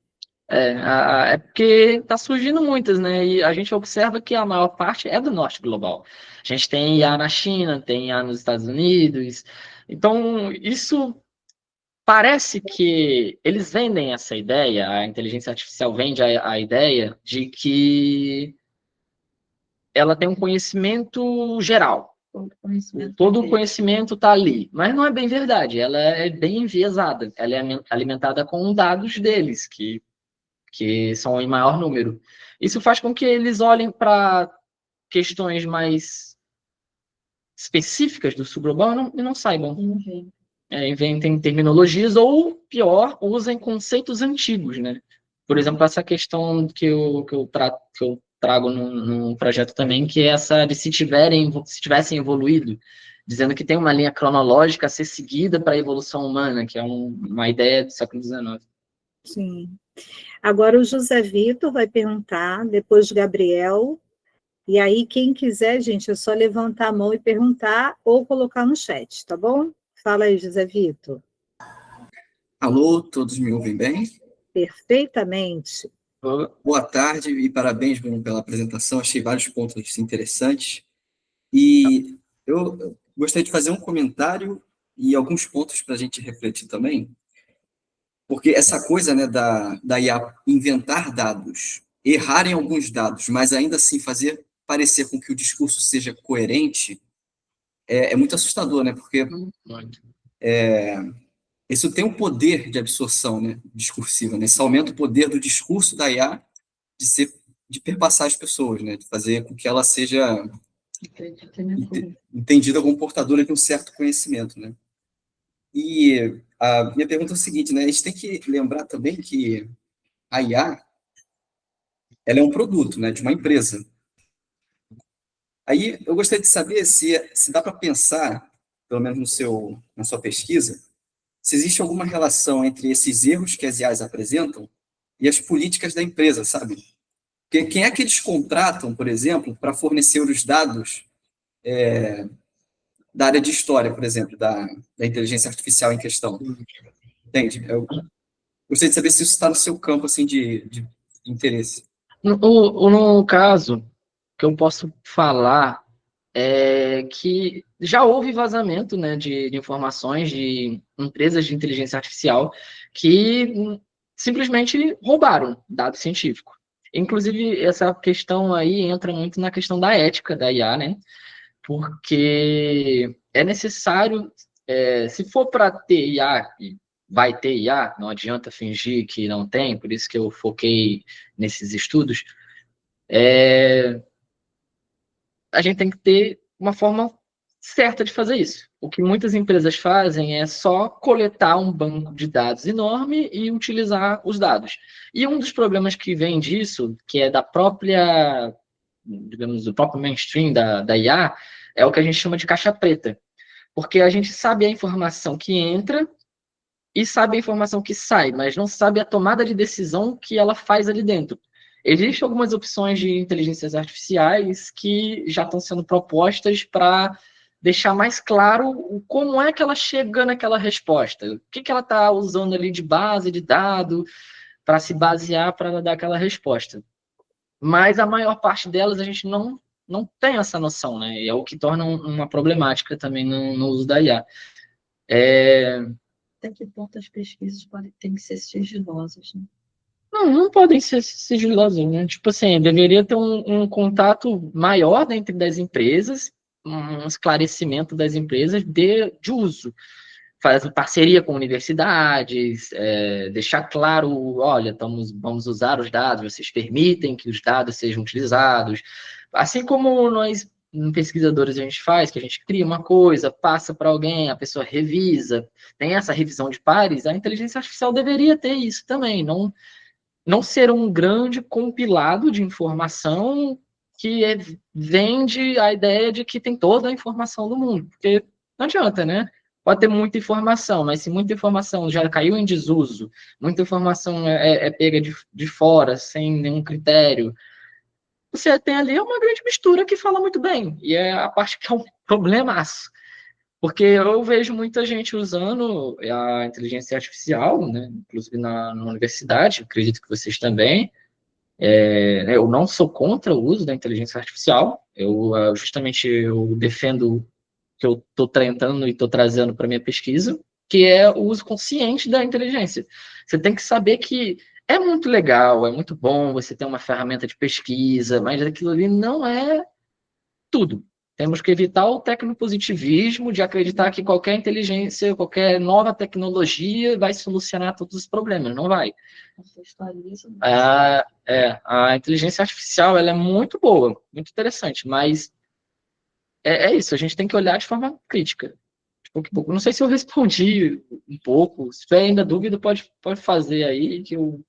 porque está surgindo muitas, né? E a gente observa que a maior parte é do norte global. A gente tem IA na China, tem IA nos Estados Unidos. Então, isso parece que eles vendem essa ideia, a inteligência artificial vende a ideia de que ela tem um conhecimento geral. Todo o conhecimento está ali. Mas não é bem verdade. Ela é bem enviesada. Ela é alimentada com dados deles, que são em maior número. Isso faz com que eles olhem para questões mais específicas do sul global e não saibam. Inventem terminologias ou, pior, usem conceitos antigos, né? Por exemplo, essa questão que eu trago num projeto também, que é essa de se tivessem evoluído, dizendo que tem uma linha cronológica a ser seguida para a evolução humana, que é uma ideia do século XIX. Sim. Agora o José Vitor vai perguntar, depois o Gabriel, e aí quem quiser, gente, é só levantar a mão e perguntar ou colocar no chat, tá bom? Fala aí, José Vitor. Alô, todos me ouvem bem? Perfeitamente. Boa tarde e parabéns, Bruno, pela apresentação. Achei vários pontos interessantes. E eu gostaria de fazer um comentário e alguns pontos para a gente refletir também, porque essa coisa, né, da IA inventar dados, errar em alguns dados, mas ainda assim fazer parecer com que o discurso seja coerente, é muito assustador, né? Porque isso tem um poder de absorção, né, discursiva, né? Isso aumenta o poder do discurso da IA de perpassar as pessoas, né? De fazer com que ela seja entendida como portadora de um certo conhecimento, né? E a minha pergunta é o seguinte, né? A gente tem que lembrar também que a IA, ela é um produto, né, de uma empresa. Aí eu gostaria de saber se dá para pensar, pelo menos na sua pesquisa, se existe alguma relação entre esses erros que as IAs apresentam e as políticas da empresa, sabe? Porque quem é que eles contratam, por exemplo, para fornecer os dados da área de história, por exemplo, da inteligência artificial em questão? Entende? Eu gostaria de saber se isso está no seu campo assim, de interesse. No caso, que eu posso falar é que já houve vazamento, né, de informações de empresas de inteligência artificial que simplesmente roubaram dado científico. Inclusive, essa questão aí entra muito na questão da ética da IA, né? Porque é necessário, se for para ter IA, e vai ter IA, não adianta fingir que não tem, por isso que eu foquei nesses estudos, a gente tem que ter uma forma certa de fazer isso. O que muitas empresas fazem é só coletar um banco de dados enorme e utilizar os dados. E um dos problemas que vem disso, que é da própria, digamos, do próprio mainstream da IA, é o que a gente chama de caixa preta. Porque a gente sabe a informação que entra e sabe a informação que sai, mas não sabe a tomada de decisão que ela faz ali dentro. Existem algumas opções de inteligências artificiais que já estão sendo propostas para deixar mais claro como é que ela chega naquela resposta, o que ela está usando ali de base de dado para se basear para dar aquela resposta. Mas a maior parte delas a gente não tem essa noção, né? E é o que torna uma problemática também no uso da IA. Até que ponto as pesquisas têm que ser sigilosas, né? Não podem ser sigilosas, né? Tipo assim, deveria ter um contato maior entre das empresas, um esclarecimento das empresas de uso. Fazer parceria com universidades, deixar claro, olha, vamos usar os dados, vocês permitem que os dados sejam utilizados. Assim como nós, pesquisadores, a gente faz, que a gente cria uma coisa, passa para alguém, a pessoa revisa, tem essa revisão de pares, a inteligência artificial deveria ter isso também, não ser um grande compilado de informação que vende a ideia de que tem toda a informação do mundo, porque não adianta, né? Pode ter muita informação, mas se muita informação já caiu em desuso, muita informação é pega de fora, sem nenhum critério, você tem ali uma grande mistura que fala muito bem, e é a parte que é um problemaço. Porque eu vejo muita gente usando a inteligência artificial, né, inclusive na universidade, acredito que vocês também. Eu não sou contra o uso da inteligência artificial, justamente eu defendo o que eu estou tentando e estou trazendo para minha pesquisa, que é o uso consciente da inteligência. Você tem que saber que é muito legal, é muito bom você ter uma ferramenta de pesquisa, mas aquilo ali não é tudo. Temos que evitar o tecnopositivismo de acreditar que qualquer inteligência, qualquer nova tecnologia vai solucionar todos os problemas. Não vai. A inteligência artificial ela é muito boa, muito interessante, mas é isso, a gente tem que olhar de forma crítica. Não sei se eu respondi um pouco. Se tiver ainda dúvida, pode fazer aí que eu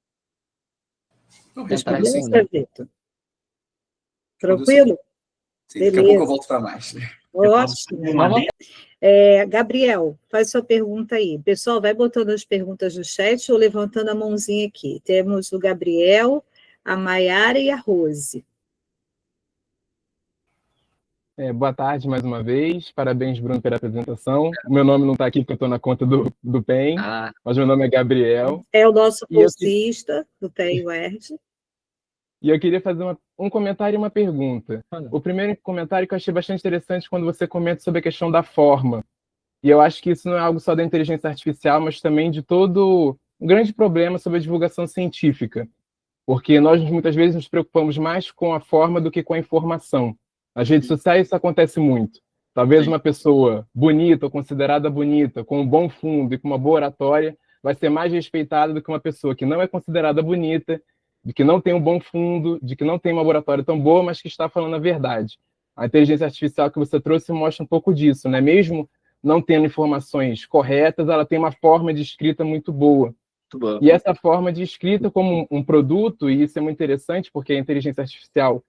tentar responder. Tranquilo? Daqui a pouco eu volto para mais. Ótimo. Gabriel, faz sua pergunta aí. Pessoal, vai botando as perguntas no chat ou levantando a mãozinha aqui. Temos o Gabriel, a Maiara e a Rose. Boa tarde mais uma vez. Parabéns, Bruno, pela apresentação. O meu nome não está aqui porque eu estou na conta do PEN, mas meu nome é Gabriel. É o nosso bolsista do PEN UERJ. E eu queria fazer um comentário e uma pergunta. O primeiro comentário que eu achei bastante interessante quando você comenta sobre a questão da forma. E eu acho que isso não é algo só da inteligência artificial, mas também de todo um grande problema sobre a divulgação científica. Porque nós muitas vezes nos preocupamos mais com a forma do que com a informação. Nas redes sociais isso acontece muito. Talvez uma pessoa bonita ou considerada bonita, com um bom fundo e com uma boa oratória, vai ser mais respeitada do que uma pessoa que não é considerada bonita, de que não tem um bom fundo, de que não tem uma oratória tão boa, mas que está falando a verdade. A inteligência artificial que você trouxe mostra um pouco disso, né? Mesmo não tendo informações corretas, ela tem uma forma de escrita muito boa. Muito boa. E essa forma de escrita como um produto, e isso é muito interessante, porque a inteligência artificial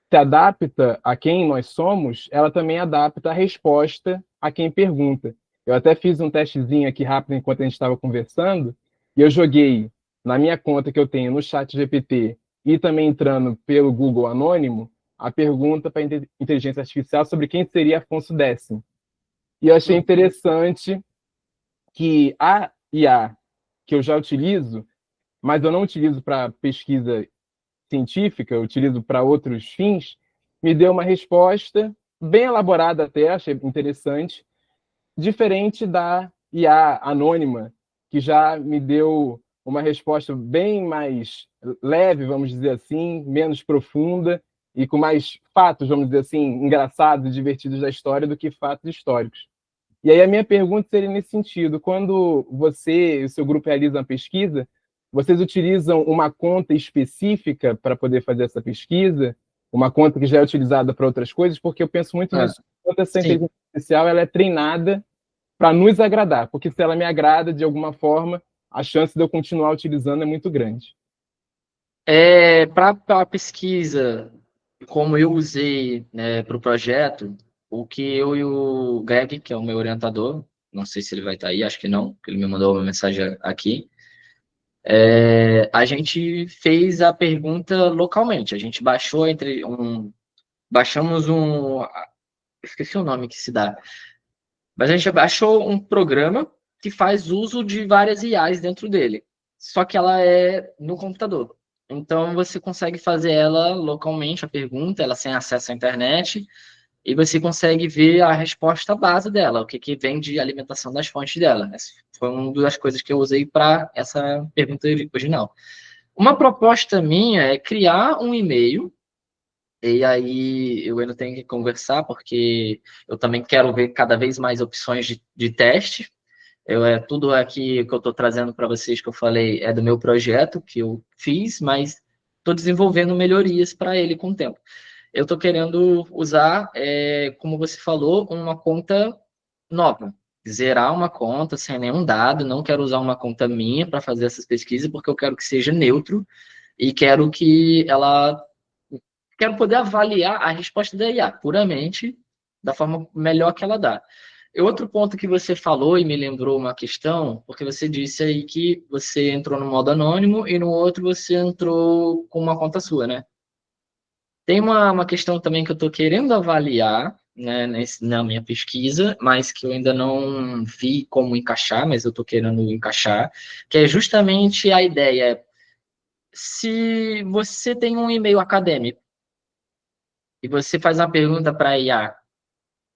se adapta a quem nós somos, ela também adapta a resposta a quem pergunta. Eu até fiz um testezinho aqui rápido enquanto a gente estava conversando, e eu joguei na minha conta que eu tenho no ChatGPT e também entrando pelo Google Anônimo, a pergunta para a inteligência artificial sobre quem seria Afonso Décimo. E eu achei interessante que a IA que eu já utilizo, mas eu não utilizo para pesquisa científica, eu utilizo para outros fins, me deu uma resposta bem elaborada até, achei interessante, diferente da IA anônima, que já me deu uma resposta bem mais leve, vamos dizer assim, menos profunda e com mais fatos, vamos dizer assim, engraçados e divertidos da história do que fatos históricos. E aí a minha pergunta seria nesse sentido: quando você e o seu grupo realizam a pesquisa, vocês utilizam uma conta específica para poder fazer essa pesquisa? Uma conta que já é utilizada para outras coisas? Porque eu penso muito nisso. Enquanto essa inteligência artificial ela é treinada para nos agradar, porque se ela me agrada de alguma forma, a chance de eu continuar utilizando é muito grande. Para a pesquisa, como eu usei, né, para o projeto, o que eu e o Greg, que é o meu orientador, não sei se ele vai estar aí, acho que não, porque ele me mandou uma mensagem aqui, a gente fez a pergunta localmente. A gente baixou baixamos esqueci o nome que se dá, mas a gente baixou um programa que faz uso de várias IAs dentro dele, só que ela é no computador. Então, você consegue fazer ela localmente, a pergunta, ela sem acesso à internet, e você consegue ver a resposta base dela, o que vem de alimentação das fontes dela. Essa foi uma das coisas que eu usei para essa pergunta original. Uma proposta minha é criar um e-mail, e aí eu ainda tenho que conversar, porque eu também quero ver cada vez mais opções de teste. Tudo aqui que eu estou trazendo para vocês, que eu falei, é do meu projeto, que eu fiz, mas estou desenvolvendo melhorias para ele com o tempo. Eu estou querendo usar, como você falou, uma conta nova. Zerar uma conta sem nenhum dado, não quero usar uma conta minha para fazer essas pesquisas, porque eu quero que seja neutro e quero que quero poder avaliar a resposta da IA puramente da forma melhor que ela dá. E outro ponto que você falou e me lembrou uma questão, porque você disse aí que você entrou no modo anônimo e no outro você entrou com uma conta sua, né? Tem uma questão também que eu estou querendo avaliar, né, na minha pesquisa, mas que eu ainda não vi como encaixar, mas eu estou querendo encaixar, que é justamente a ideia. Se você tem um e-mail acadêmico e você faz uma pergunta para a IA,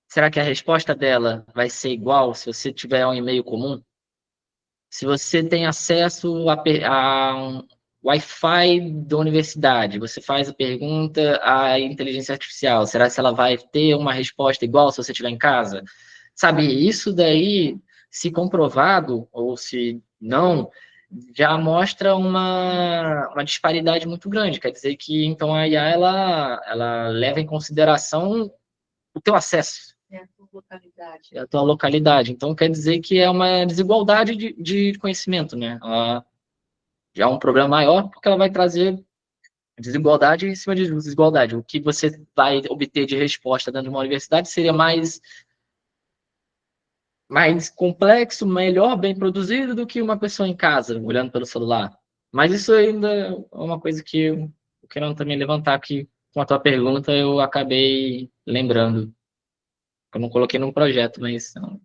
será que a resposta dela vai ser igual se você tiver um e-mail comum? Se você tem acesso a um Wi-Fi da universidade, você faz a pergunta à inteligência artificial, será que ela vai ter uma resposta igual se você estiver em casa? Sabe, isso daí, se comprovado, ou se não, já mostra uma disparidade muito grande. Quer dizer que, então, a IA, ela leva em consideração o teu acesso. É a tua localidade. É a tua localidade. Então, quer dizer que é uma desigualdade de conhecimento, né? Ela já é um problema maior, porque ela vai trazer desigualdade em cima de desigualdade. O que você vai obter de resposta dentro de uma universidade seria mais complexo, melhor, bem produzido do que uma pessoa em casa, olhando pelo celular. Mas isso ainda é uma coisa que eu quero também levantar aqui com a tua pergunta, eu acabei lembrando. Eu não coloquei num projeto, mas é uma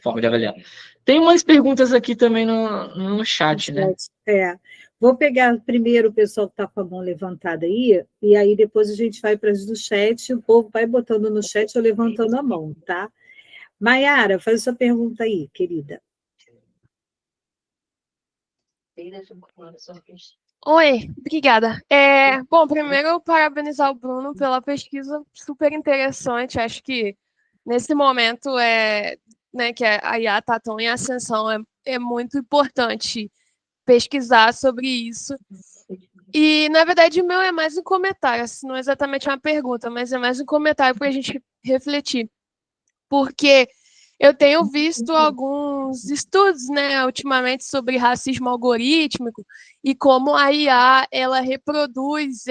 forma de avaliar. Tem umas perguntas aqui também no chat, né? Vou pegar primeiro o pessoal que está com a mão levantada aí, e aí depois a gente vai para as do chat, o povo vai botando no chat ou levantando a mão, tá? Maiara, faz sua pergunta aí, querida. Oi, obrigada. Bom, primeiro, parabenizar o Bruno pela pesquisa, super interessante. Acho que nesse momento né, que a IA está tão em ascensão, é muito importante pesquisar sobre isso. E, na verdade, o meu é mais um comentário, assim, não é exatamente uma pergunta, mas é mais um comentário para a gente refletir. Porque eu tenho visto alguns estudos, né, ultimamente sobre racismo algorítmico e como a IA ela reproduz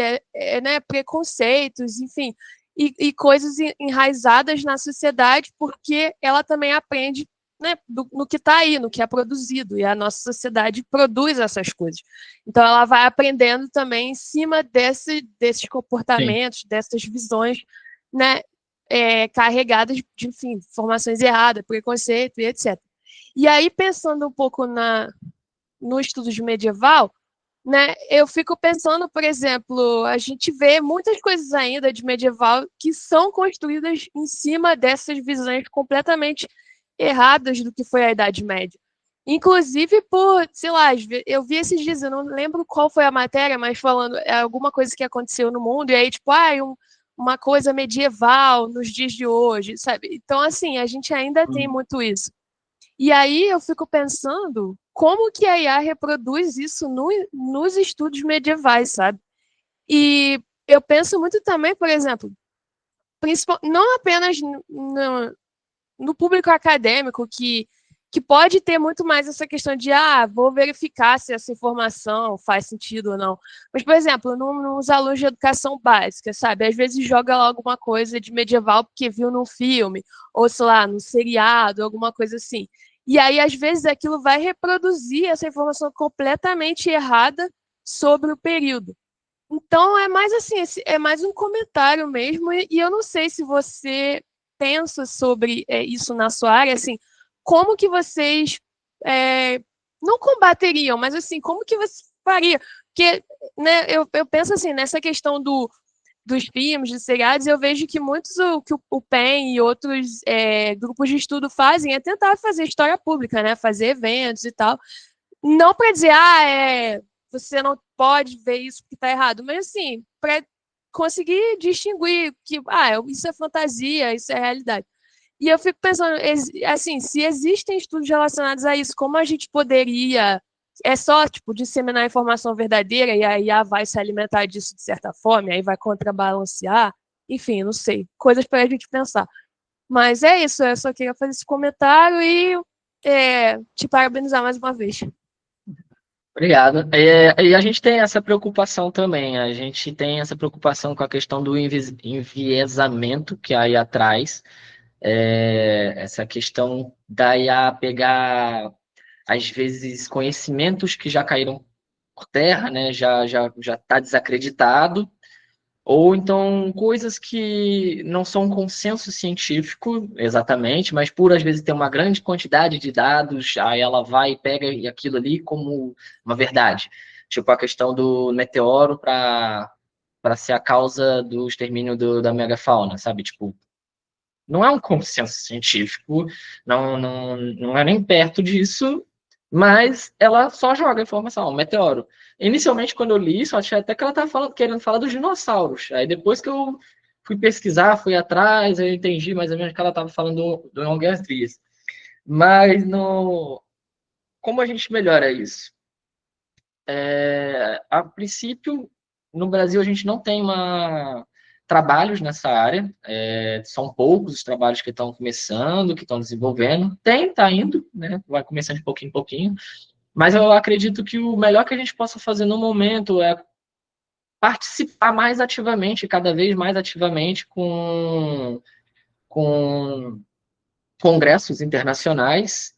né, preconceitos, enfim, e coisas enraizadas na sociedade, porque ela também aprende, né, no que está aí, no que é produzido, e a nossa sociedade produz essas coisas. Então, ela vai aprendendo também em cima desses comportamentos, dessas visões, né, carregadas de, enfim, informações erradas, preconceito e etc. E aí, pensando um pouco no estudo de medieval, né, eu fico pensando, por exemplo, a gente vê muitas coisas ainda de medieval que são construídas em cima dessas visões completamente erradas do que foi a Idade Média. Inclusive por, sei lá, eu vi esses dias, eu não lembro qual foi a matéria, mas falando alguma coisa que aconteceu no mundo, e aí, tipo, uma coisa medieval nos dias de hoje, sabe? Então, assim, a gente ainda tem muito isso. E aí eu fico pensando como que a IA reproduz isso nos estudos medievais, sabe? E eu penso muito também, por exemplo, não apenas no público acadêmico, que pode ter muito mais essa questão de, vou verificar se essa informação faz sentido ou não. Mas, por exemplo, nos alunos de educação básica, sabe? Às vezes joga lá alguma coisa de medieval porque viu num filme, ou, sei lá, num seriado, alguma coisa assim. E aí, às vezes, aquilo vai reproduzir essa informação completamente errada sobre o período. Então, é mais assim, é mais um comentário mesmo, e eu não sei se você pensa sobre isso na sua área, assim, como que vocês não combateriam, mas assim, como que você faria? Porque, né, eu penso assim, nessa questão dos filmes, dos seriados, eu vejo que muitos que o PEN e outros grupos de estudo fazem é tentar fazer história pública, né? Fazer eventos e tal. Não para dizer, você não pode ver isso porque está errado, mas assim, para conseguir distinguir que isso é fantasia, isso é realidade. E eu fico pensando, assim, se existem estudos relacionados a isso, como a gente poderia. É só, tipo, disseminar informação verdadeira e a IA vai se alimentar disso de certa forma, e aí vai contrabalancear. Enfim, não sei. Coisas para a gente pensar. Mas é isso, eu só queria fazer esse comentário e te parabenizar mais uma vez. Obrigado. E a gente tem essa preocupação também. A gente tem essa preocupação com a questão do enviesamento que a IA traz. Essa questão da IA pegar, às vezes, conhecimentos que já caíram por terra, né? Já está desacreditado, ou então coisas que não são um consenso científico exatamente, mas por às vezes ter uma grande quantidade de dados, aí ela vai e pega aquilo ali como uma verdade. Tipo a questão do meteoro para ser a causa do extermínio da megafauna, sabe? Tipo, não é um consenso científico, não é nem perto disso, mas ela só joga informação, um meteoro. Inicialmente, quando eu li isso, eu achei até que ela estava querendo falar dos dinossauros. Aí depois que eu fui pesquisar, fui atrás, eu entendi mais ou menos que ela estava falando do Longas Dias. Mas como a gente melhora isso? A princípio, no Brasil, a gente não tem trabalhos nessa área, são poucos os trabalhos que estão começando, que estão desenvolvendo. Está indo, né? Vai começando de pouquinho em pouquinho, mas eu acredito que o melhor que a gente possa fazer no momento é participar mais ativamente, cada vez mais ativamente com congressos internacionais,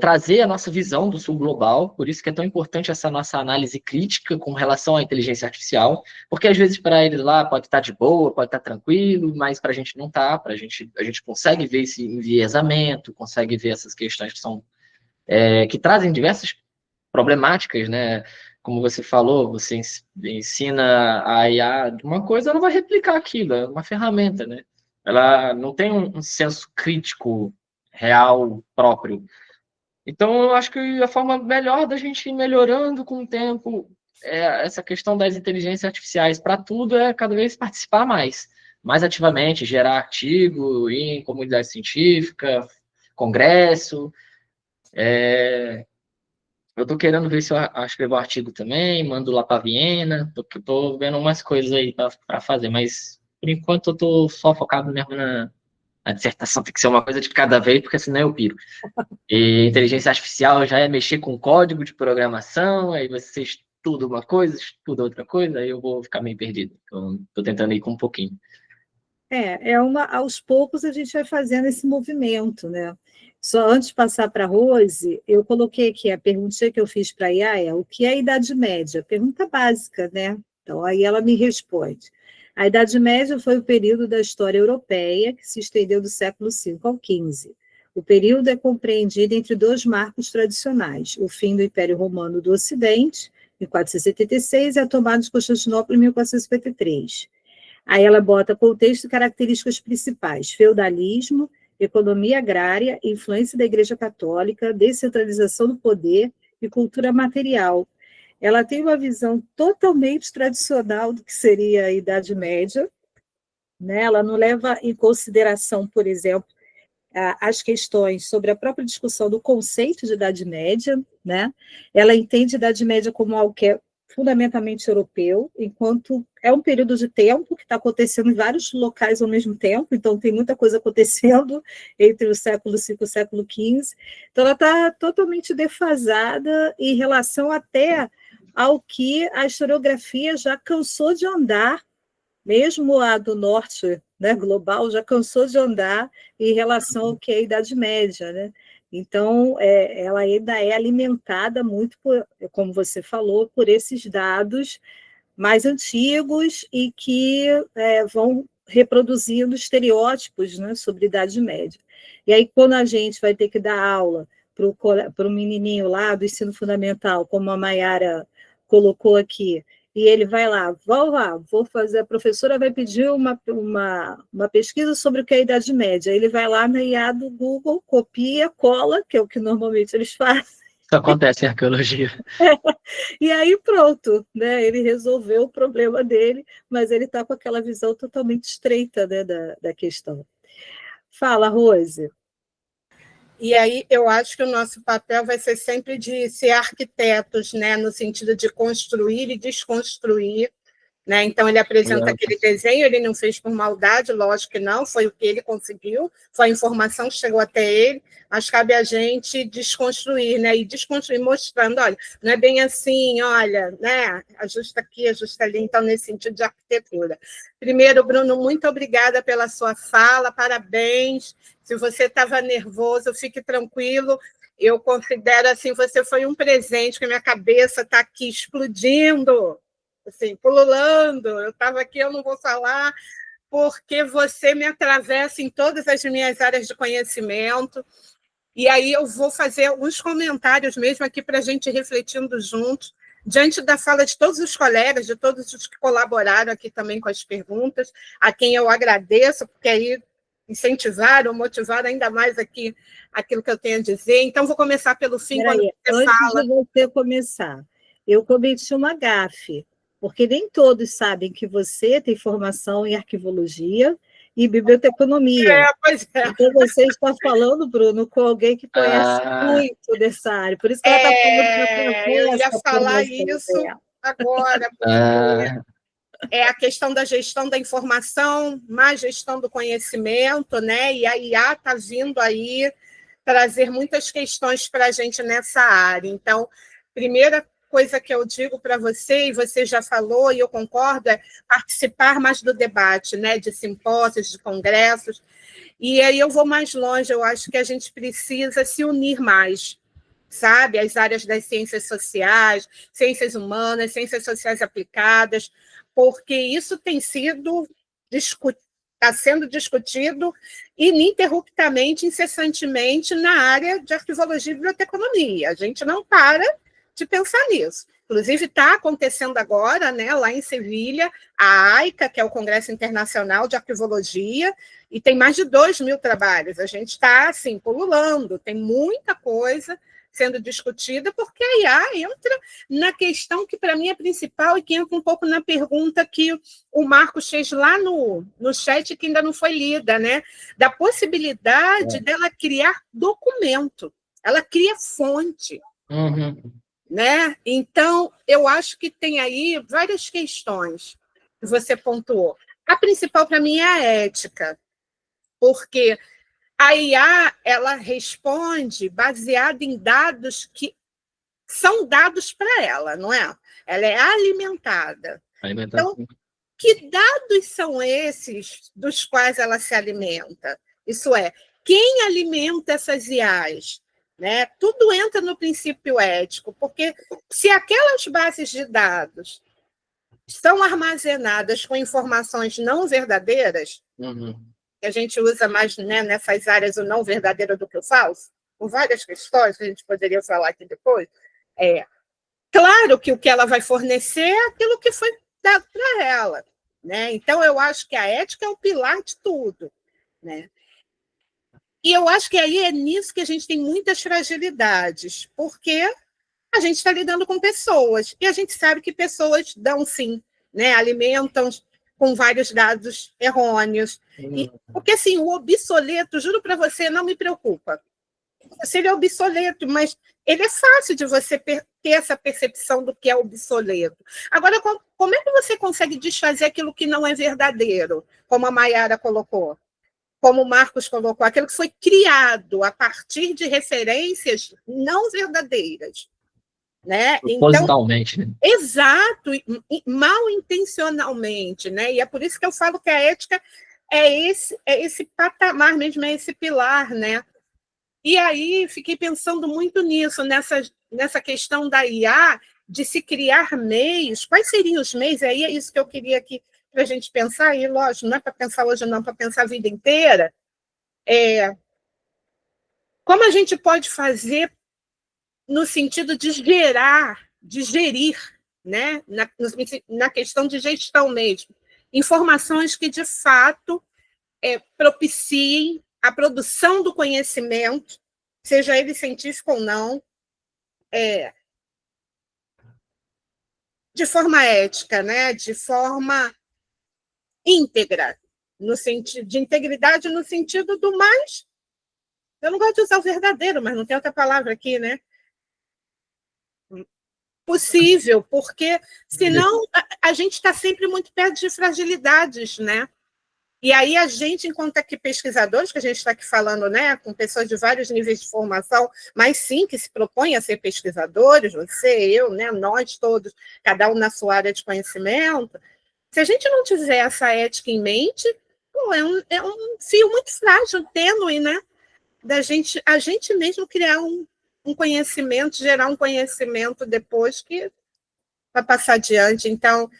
trazer a nossa visão do sul global, por isso que é tão importante essa nossa análise crítica com relação à inteligência artificial, porque às vezes para eles lá pode estar de boa, pode estar tranquilo, mas para a gente não está, a gente consegue ver esse enviesamento, consegue ver essas questões que são que trazem diversas problemáticas, né? Como você falou, você ensina a IA de uma coisa, ela vai replicar aquilo, é uma ferramenta, né? Ela não tem um senso crítico real próprio. Então, eu acho que a forma melhor da gente ir melhorando com o tempo essa questão das inteligências artificiais para tudo é cada vez participar mais ativamente, gerar artigo, ir em comunidade científica, congresso, Eu tô querendo ver se eu escrevo artigo também, mando lá para Viena, tô vendo umas coisas aí para fazer, mas por enquanto eu tô só focado mesmo na dissertação, tem que ser uma coisa de cada vez, porque senão eu piro. E inteligência artificial já é mexer com código de programação, aí você estuda uma coisa, estuda outra coisa, aí eu vou ficar meio perdido. Então, tô tentando ir com um pouquinho. Aos poucos a gente vai fazendo esse movimento, né? Só antes de passar para a Rose, eu coloquei aqui a perguntinha que eu fiz para a Yaya, o que é a Idade Média? Pergunta básica, né? Então, aí ela me responde. A Idade Média foi o período da história europeia que se estendeu do século V ao XV. O período é compreendido entre dois marcos tradicionais, o fim do Império Romano do Ocidente, em 476, e a tomada de Constantinopla, em 1453. Aí ela bota contexto e características principais: feudalismo, economia agrária, influência da Igreja Católica, descentralização do poder e cultura material. Ela tem uma visão totalmente tradicional do que seria a Idade Média, né? Ela não leva em consideração, por exemplo, as questões sobre a própria discussão do conceito de Idade Média, né? Ela entende a Idade Média como algo que é fundamentalmente europeu, enquanto é um período de tempo que está acontecendo em vários locais ao mesmo tempo, então tem muita coisa acontecendo entre o século V e o século XV, então ela está totalmente defasada em relação até ao que a historiografia já cansou de andar, mesmo a do norte, né, global, já cansou de andar em relação ao que é a Idade Média, né? Então, ela ainda é alimentada muito, como você falou, por esses dados mais antigos e que vão reproduzindo estereótipos, né, sobre a Idade Média. E aí, quando a gente vai ter que dar aula para o menininho lá do ensino fundamental, como a Mayara colocou aqui, e ele vai lá, vou fazer, a professora vai pedir uma pesquisa sobre o que é a Idade Média. Ele vai lá na IA do Google, copia, cola, que é o que normalmente eles fazem. Isso acontece em arqueologia. E aí pronto, né? Ele resolveu o problema dele, mas ele está com aquela visão totalmente estreita, né, da questão. Fala, Rose. E aí eu acho que o nosso papel vai ser sempre de ser arquitetos, né, no sentido de construir e desconstruir, né? Então ele apresenta aquele desenho, ele não fez por maldade, lógico que não, foi o que ele conseguiu, foi a informação que chegou até ele, mas cabe a gente desconstruir, né? E desconstruir mostrando, olha, não é bem assim, olha, né? Ajusta aqui, ajusta ali, então nesse sentido de arquitetura. Primeiro, Bruno, muito obrigada pela sua fala, parabéns. Se você estava nervoso, fique tranquilo. Eu considero assim, você foi um presente, que a minha cabeça está aqui explodindo, assim, pululando. Eu estava aqui, eu não vou falar, porque você me atravessa em todas as minhas áreas de conhecimento. E aí eu vou fazer alguns comentários mesmo aqui para a gente refletindo juntos, diante da fala de todos os colegas, de todos os que colaboraram aqui também com as perguntas, a quem eu agradeço, porque aí incentivaram, motivaram ainda mais aqui aquilo que eu tenho a dizer. Então, vou começar pelo fim, quando você antes fala. de você começar, eu cometi uma gafe, porque nem todos sabem que você tem formação em arquivologia e biblioteconomia. Pois é. Então, você está falando, Bruno, com alguém que conhece muito dessa área. Por isso que ela está falando para eu ia falar isso agora, porque é a questão da gestão da informação, mais gestão do conhecimento, né? E a IA está vindo aí trazer muitas questões para a gente nessa área. Então, primeira coisa que eu digo para você, e você já falou, e eu concordo, é participar mais do debate, né? De simpósios, de congressos. E aí eu vou mais longe, eu acho que a gente precisa se unir mais, sabe? As áreas das ciências sociais, ciências humanas, ciências sociais aplicadas, porque isso tem sido está sendo discutido ininterruptamente, incessantemente, na área de arquivologia e biblioteconomia. A gente não para de pensar nisso. Inclusive, está acontecendo agora, né, lá em Sevilha, a AICA, que é o Congresso Internacional de Arquivologia, e tem mais de 2.000 trabalhos. A gente está, assim, pululando, tem muita coisa sendo discutida, porque a IA entra na questão que, para mim, é principal e que entra um pouco na pergunta que o Marcos fez lá no chat, que ainda não foi lida, né? Da possibilidade dela criar documento. Ela cria fonte. né? Então, eu acho que tem aí várias questões que você pontuou. A principal, para mim, é a ética, porque a IA ela responde baseada em dados que são dados para ela, não é? Ela é alimentada. Então, que dados são esses dos quais ela se alimenta? Isso é, quem alimenta essas IAs? Né? Tudo entra no princípio ético, porque se aquelas bases de dados estão armazenadas com informações não verdadeiras, que a gente usa mais, né, nessas áreas o não verdadeiro do que o falso, por várias questões que a gente poderia falar aqui depois, claro que o que ela vai fornecer é aquilo que foi dado para ela. Né? Então, eu acho que a ética é o pilar de tudo. Né? E eu acho que aí é nisso que a gente tem muitas fragilidades, porque a gente está lidando com pessoas, e a gente sabe que pessoas dão sim, né? Alimentam com vários dados errôneos. Porque assim, o obsoleto, juro para você, não me preocupa. Se ele é obsoleto, mas ele é fácil de você ter essa percepção do que é obsoleto. Agora, como é que você consegue desfazer aquilo que não é verdadeiro, como a Mayara colocou, como o Marcos colocou, aquilo que foi criado a partir de referências não verdadeiras? Né? Propositalmente. Então, exato, mal intencionalmente. Né? E é por isso que eu falo que a ética é esse patamar mesmo, é esse pilar, né? E aí fiquei pensando muito nisso, nessa questão da IA, de se criar meios. Quais seriam os meios? Aí é isso que eu queria aqui para a gente pensar, e lógico, não é para pensar hoje, não, para pensar a vida inteira. Como a gente pode fazer no sentido de gerir, né? na questão de gestão mesmo, informações que, de fato, propiciem a produção do conhecimento, seja ele científico ou não, de forma ética, né? De forma íntegra, no sentido de integridade, no sentido do mais... Eu não gosto de usar o verdadeiro, mas não tem outra palavra aqui, né? Possível, porque senão a gente está sempre muito perto de fragilidades, né? E aí a gente, enquanto aqui pesquisadores, que a gente está aqui falando, né, com pessoas de vários níveis de formação, mas sim que se propõem a ser pesquisadores, você, eu, né, nós todos, cada um na sua área de conhecimento, se a gente não tiver essa ética em mente, é um fio muito frágil, tênue, né, a gente mesmo criar um conhecimento, gerar um conhecimento depois que vai passar adiante. Então,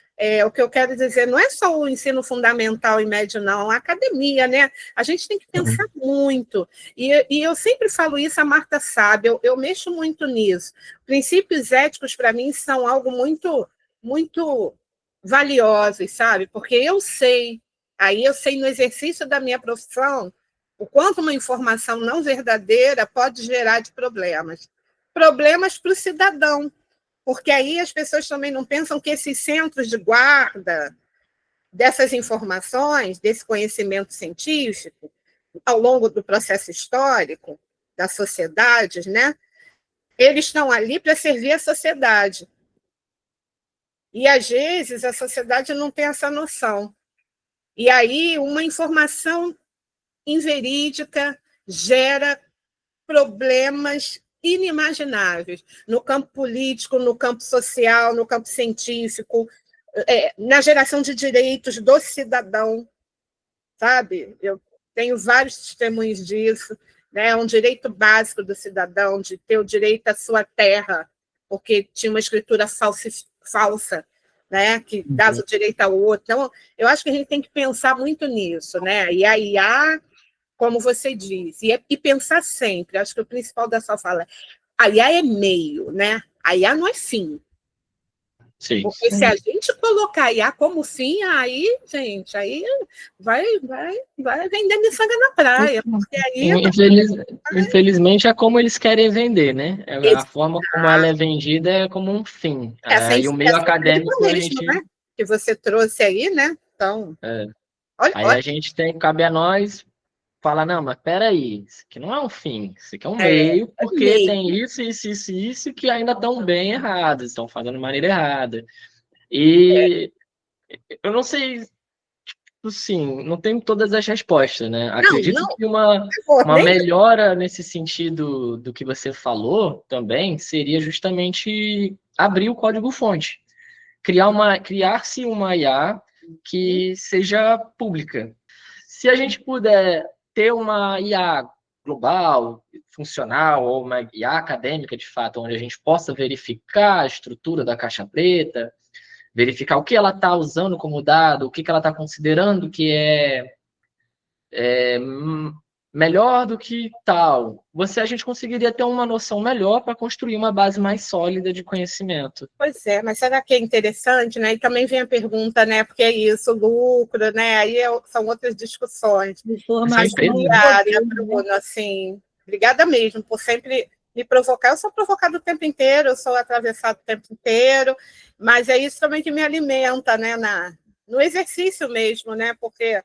o que eu quero dizer não é só o ensino fundamental e médio, não, a academia, né? A gente tem que pensar muito. E eu sempre falo isso, a Marta sabe, eu mexo muito nisso. Princípios éticos, para mim, são algo muito, muito valiosos, sabe? Porque eu sei no exercício da minha profissão, o quanto uma informação não verdadeira pode gerar de problemas. Problemas para o cidadão, porque aí as pessoas também não pensam que esses centros de guarda dessas informações, desse conhecimento científico, ao longo do processo histórico das sociedades, né, eles estão ali para servir a sociedade. E, às vezes, a sociedade não tem essa noção. E aí, uma informação inverídica gera problemas inimagináveis no campo político, no campo social, no campo científico, na geração de direitos do cidadão, sabe? Eu tenho vários testemunhos disso, né? É um direito básico do cidadão de ter o direito à sua terra, porque tinha uma escritura falsa, né? Que dava o direito ao outro. Então, eu acho que a gente tem que pensar muito nisso, né? E a IA, como você disse, e pensar sempre, acho que o principal da sua fala, a IA é meio, né? A IA não é fim. Sim. Porque se a gente colocar a IA como fim, aí, gente, aí vai vender miçanga na praia. Porque aí infelizmente é como eles querem vender, né? A forma como ela é vendida é como um fim. E o meio acadêmico a gente... né? Que você trouxe aí, né? Então, aí a gente cabe a nós fala, não, mas peraí, isso aqui não é um fim, isso aqui é um meio, porque meio. tem isso, que ainda estão bem errados, estão fazendo de maneira errada. E eu não sei, sim, não tenho todas as respostas, né? Acredito que uma melhora nesse sentido do que você falou também seria justamente abrir o código-fonte. Criar-se uma IA que seja pública. Se a gente puder ter uma IA global, funcional, ou uma IA acadêmica, de fato, onde a gente possa verificar a estrutura da caixa preta, verificar o que ela está usando como dado, o que ela está considerando que é melhor do que tal, a gente conseguiria ter uma noção melhor para construir uma base mais sólida de conhecimento. Pois é, mas será que é interessante, né? E também vem a pergunta, né? Porque é isso, lucro, né? Aí são outras discussões. Mas obrigada, Bruno, assim, obrigada mesmo por sempre me provocar. Eu sou provocada o tempo inteiro, eu sou atravessada o tempo inteiro, mas é isso também que me alimenta, né? No exercício mesmo, né? Porque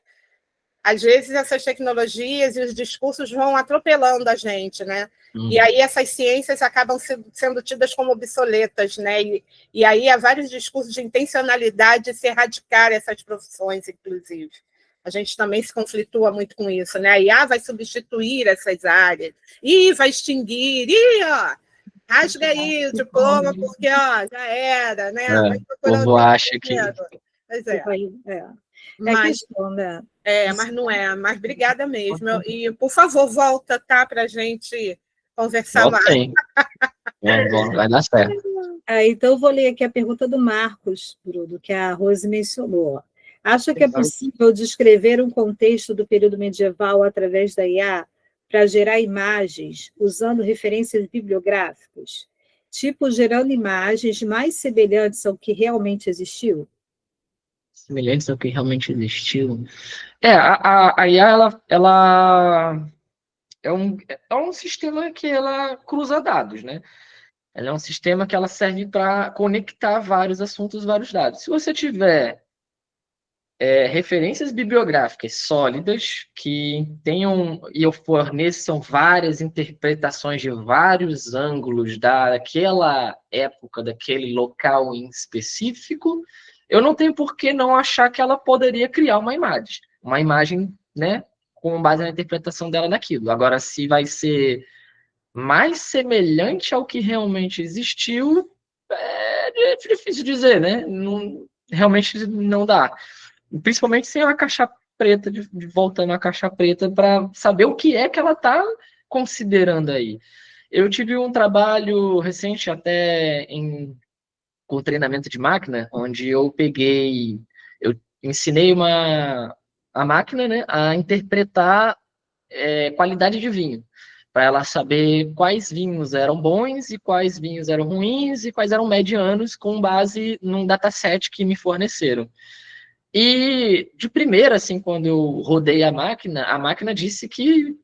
às vezes essas tecnologias e os discursos vão atropelando a gente, né? E aí essas ciências acabam sendo tidas como obsoletas, né? E aí há vários discursos de intencionalidade de se erradicar essas profissões, inclusive. A gente também se conflitua muito com isso, né? A IA vai substituir essas áreas, vai extinguir, ó, rasga aí o diploma, porque ó, já era, né? O povo acha que... Pois é. Questão, né? Mas não é. Mas obrigada mesmo. E, por favor, volta, tá? Para a gente conversar mais. Vai dar certo. Então, eu vou ler aqui a pergunta do Marcos, Bruno, que a Rose mencionou. Acha que é possível descrever um contexto do período medieval através da IA para gerar imagens, usando referências bibliográficas? Tipo, gerando imagens mais semelhantes ao que realmente existiu? Semelhantes ao que realmente existiu. A IA, ela é um sistema que ela cruza dados, né? Ela é um sistema que ela serve para conectar vários assuntos, vários dados. Se você tiver referências bibliográficas sólidas que tenham e forneçam várias interpretações de vários ângulos daquela época, daquele local em específico, eu não tenho por que não achar que ela poderia criar uma imagem, né, com base na interpretação dela daquilo. Agora, se vai ser mais semelhante ao que realmente existiu, é difícil dizer, né? Realmente não dá. Principalmente sem a caixa preta, voltando à caixa preta, para saber o que é que ela está considerando aí. Eu tive um trabalho recente até com treinamento de máquina, onde eu ensinei a máquina, né, a interpretar qualidade de vinho, para ela saber quais vinhos eram bons e quais vinhos eram ruins e quais eram medianos, com base num dataset que me forneceram. E de primeira, assim, quando eu rodei a máquina disse que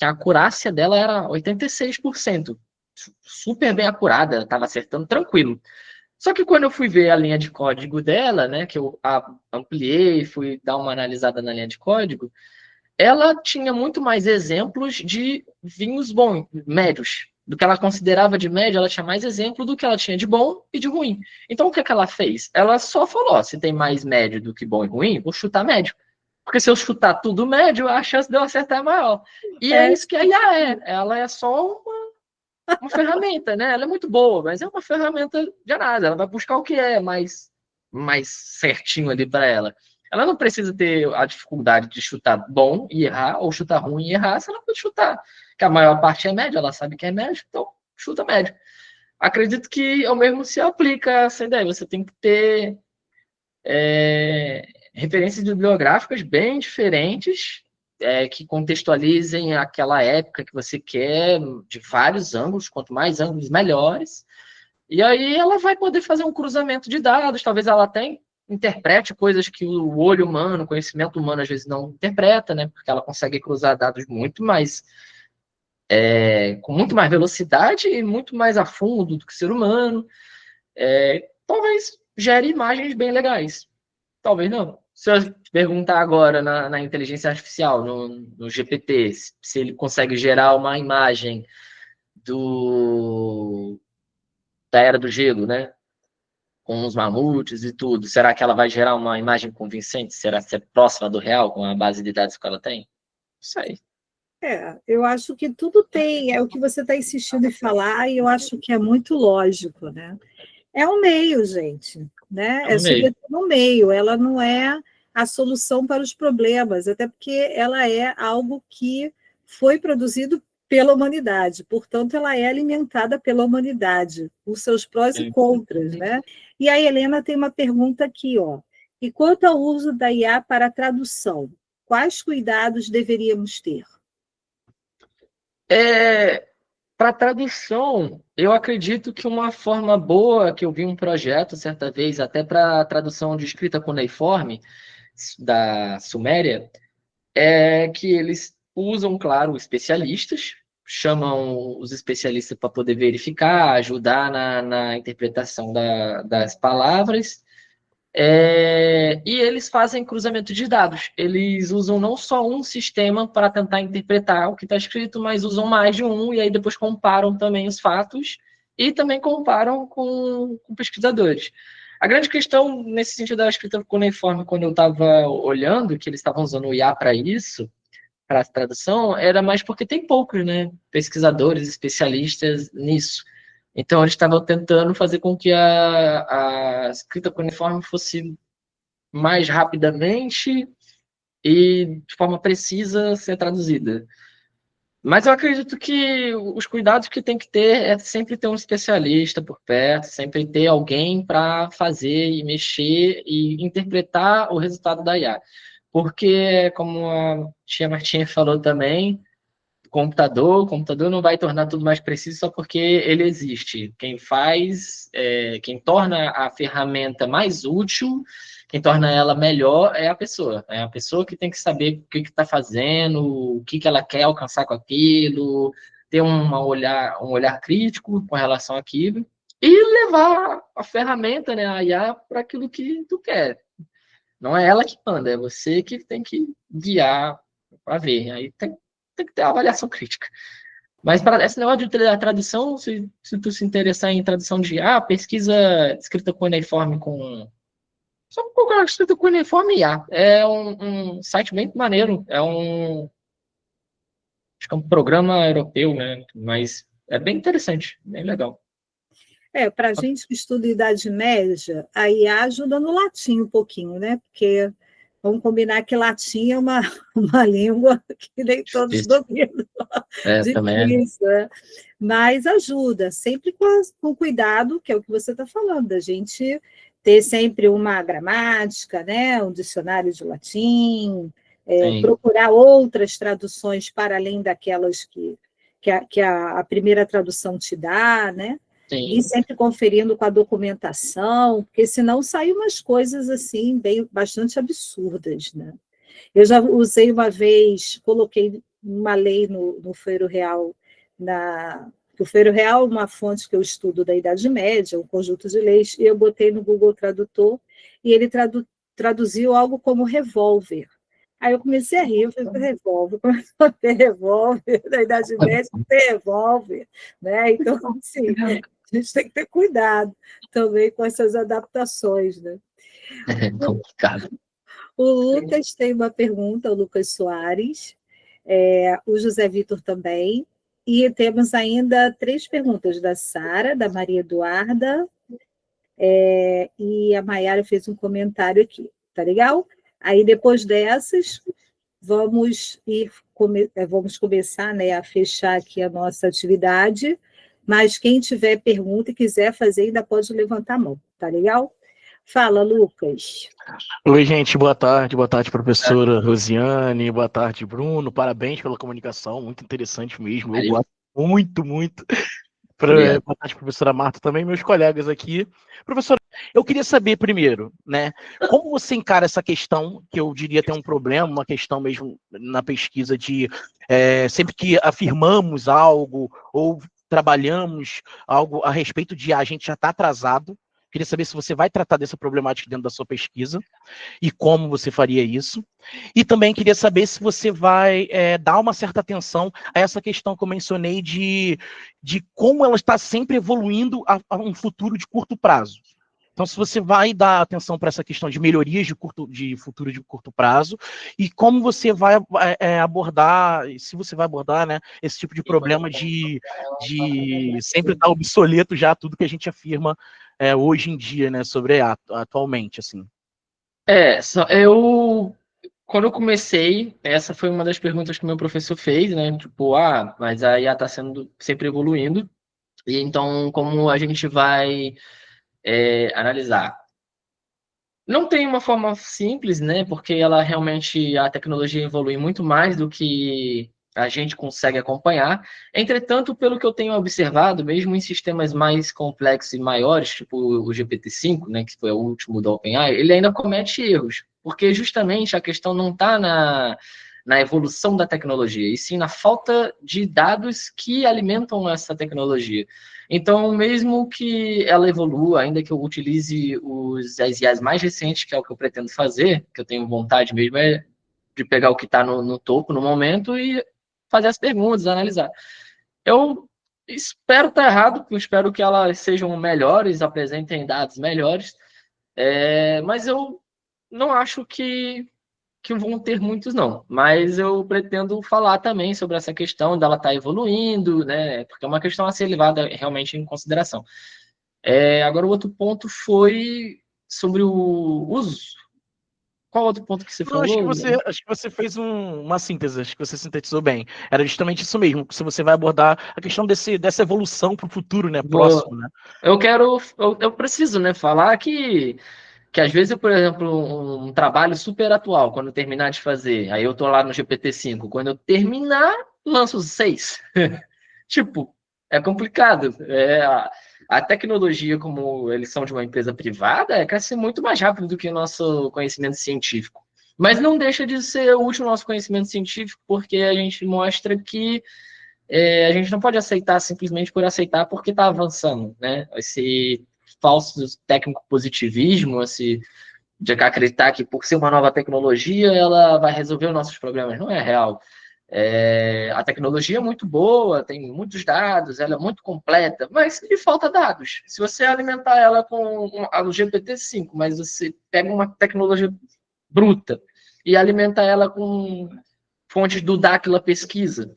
a acurácia dela era 86%. Super bem acurada, estava acertando tranquilo. Só que quando eu fui ver a linha de código dela, né, que eu ampliei, fui dar uma analisada na linha de código, ela tinha muito mais exemplos de vinhos bons, médios. Do que ela considerava de médio, ela tinha mais exemplo do que ela tinha de bom e de ruim. Então, o que ela fez? Ela só falou, se tem mais médio do que bom e ruim, vou chutar médio. Porque se eu chutar tudo médio, a chance de eu acertar é maior. E é isso que a IA é. Ela é só uma ferramenta, né? Ela é muito boa, mas é uma ferramenta de nada. Ela vai buscar o que é mais certinho ali para ela. Ela não precisa ter a dificuldade de chutar bom e errar, ou chutar ruim e errar, se ela pode chutar. Que a maior parte é médio, ela sabe que é médio, então chuta médio. Acredito que ao mesmo se aplica essa ideia. Você tem que ter referências bibliográficas bem diferentes, que contextualizem aquela época que você quer, de vários ângulos, quanto mais ângulos, melhores. E aí ela vai poder fazer um cruzamento de dados, talvez ela até interprete coisas que o olho humano, o conhecimento humano, às vezes não interpreta, né? Porque ela consegue cruzar dados muito mais com muito mais velocidade e muito mais a fundo do que o ser humano. Talvez gere imagens bem legais. Talvez não. se eu perguntar agora na inteligência artificial, no GPT, se ele consegue gerar uma imagem da Era do Gelo, né? Com os mamutes e tudo, será que ela vai gerar uma imagem convincente? Será que é próxima do real com a base de dados que ela tem? Não sei. Eu acho que tudo tem, é o que você está insistindo em falar, e eu acho que é muito lógico, né? É um meio, gente, né? É um meio. Sobretudo um meio, ela não é a solução para os problemas, até porque ela é algo que foi produzido pela humanidade, portanto, ela é alimentada pela humanidade, os seus prós e contras, né? E a Helena tem uma pergunta aqui, ó. E quanto ao uso da IA para a tradução, quais cuidados deveríamos ter? Para tradução, eu acredito que uma forma boa, que eu vi um projeto certa vez, até para tradução de escrita cuneiforme, da Suméria, é que eles usam, claro, especialistas, chamam os especialistas para poder verificar, ajudar na interpretação das palavras, e eles fazem cruzamento de dados. Eles usam não só um sistema para tentar interpretar o que está escrito, mas usam mais de um, e aí depois comparam também os fatos e também comparam com pesquisadores. A grande questão, nesse sentido da escrita cuneiforme, quando eu estava olhando que eles estavam usando o IA para isso, para a tradução, era mais porque tem poucos, né, pesquisadores, especialistas nisso. Então, eles estavam tentando fazer com que a escrita cuneiforme fosse mais rapidamente e de forma precisa ser traduzida. Mas eu acredito que os cuidados que tem que ter é sempre ter um especialista por perto, sempre ter alguém para fazer e mexer e interpretar o resultado da IA. Porque, como a tia Martinha falou também, o computador não vai tornar tudo mais preciso só porque ele existe. Quem faz, quem torna a ferramenta mais útil, quem torna ela melhor é a pessoa. É a pessoa que tem que saber o que está fazendo, o que ela quer alcançar com aquilo, ter um olhar crítico com relação àquilo e levar a ferramenta, né, a IA, para aquilo que tu quer. Não é ela que manda, é você que tem que guiar para ver. Aí tem que ter uma avaliação crítica. Mas para esse negócio de tradução, se tu se interessar em tradução de pesquisa escrita cuneiforme com... Só colocar escrita cuneiforme IA. É um site bem maneiro. Acho que é um programa europeu, né? Mas é bem interessante, bem legal. Para a gente que estuda Idade Média, a IA ajuda no latim um pouquinho, né? Porque vamos combinar que latim é uma língua que nem todos dominam. Difícil, né? Mas ajuda, sempre com cuidado, que é o que você está falando, da gente ter sempre uma gramática, né? Um dicionário de latim, procurar outras traduções para além daquelas que a primeira tradução te dá, né? Sim. E sempre conferindo com a documentação, porque senão saem umas coisas assim, bastante absurdas, né? Eu já usei uma vez, coloquei uma lei no Fuero Real, o Fuero Real é uma fonte que eu estudo da Idade Média, um conjunto de leis, e eu botei no Google Tradutor, e ele traduziu algo como revólver. Aí eu comecei a rir, eu falei, revólver, começou a ter revólver, na Idade Média tem revólver, né? Então, assim, a gente tem que ter cuidado também com essas adaptações, né? É complicado. O Lucas tem uma pergunta, o Lucas Soares, o José Vitor também, e temos ainda 3 perguntas da Sara, da Maria Eduarda, e a Maiara fez um comentário aqui, tá legal? Aí, depois dessas, vamos começar, né, a fechar aqui a nossa atividade, mas quem tiver pergunta e quiser fazer, ainda pode levantar a mão, tá legal? Fala, Lucas. Oi, gente, boa tarde, professora Rosiane, boa tarde, Bruno, parabéns pela comunicação, muito interessante mesmo, eu gosto muito. Boa tarde, professora Marta, também, meus colegas aqui. Professora, eu queria saber primeiro, né, como você encara essa questão, que eu diria ter um problema, uma questão mesmo na pesquisa de sempre que afirmamos algo ou trabalhamos algo a respeito de a gente já está atrasado, Queria saber se você vai tratar dessa problemática dentro da sua pesquisa e como você faria isso. E também queria saber se você vai dar uma certa atenção a essa questão que eu mencionei de como ela está sempre evoluindo a um futuro de curto prazo. Então, se você vai dar atenção para essa questão de melhorias de futuro de curto prazo e como você vai abordar, se você vai abordar, né, esse tipo de problema de sempre estar obsoleto já tudo que a gente afirma hoje em dia, né, sobre atualmente, assim. Quando eu comecei, essa foi uma das perguntas que o meu professor fez, né, tipo, mas a IA está sendo sempre evoluindo, e então como a gente vai analisar? Não tem uma forma simples, né? Porque a tecnologia evolui muito mais do que a gente consegue acompanhar. Entretanto, pelo que eu tenho observado, mesmo em sistemas mais complexos e maiores, tipo o GPT-5, né, que foi o último do OpenAI, ele ainda comete erros, porque justamente a questão não está na evolução da tecnologia, e sim na falta de dados que alimentam essa tecnologia. Então, mesmo que ela evolua, ainda que eu utilize as IAs mais recentes, que é o que eu pretendo fazer, que eu tenho vontade mesmo, de pegar o que está no topo no momento e fazer as perguntas, analisar. Eu espero estar errado, eu espero que elas sejam melhores, apresentem dados melhores, mas eu não acho que vão ter muitos, não. Mas eu pretendo falar também sobre essa questão dela estar evoluindo, né? Porque é uma questão a ser levada realmente em consideração. Agora, o outro ponto foi sobre o uso. Qual outro ponto que você falou? Acho que você fez uma síntese, acho que você sintetizou bem. Era justamente isso mesmo, se você vai abordar a questão dessa evolução para o futuro, né? Próximo, né? Eu preciso, né, falar que às vezes, por exemplo, um trabalho super atual, quando eu terminar de fazer, aí eu tô lá no GPT-5, quando eu terminar, lanço 6. Tipo, é complicado. A tecnologia, como eles são de uma empresa privada, cresce muito mais rápido do que o nosso conhecimento científico. Mas não deixa de ser útil o nosso conhecimento científico, porque a gente mostra que a gente não pode aceitar simplesmente por aceitar porque está avançando, né? Esse falso técnico-positivismo, de acreditar que por ser uma nova tecnologia ela vai resolver os nossos problemas, não é real. A tecnologia é muito boa, tem muitos dados, ela é muito completa, mas lhe falta dados. Se você alimentar ela com o GPT-5, mas você pega uma tecnologia bruta e alimenta ela com fontes do Dáquila Pesquisa,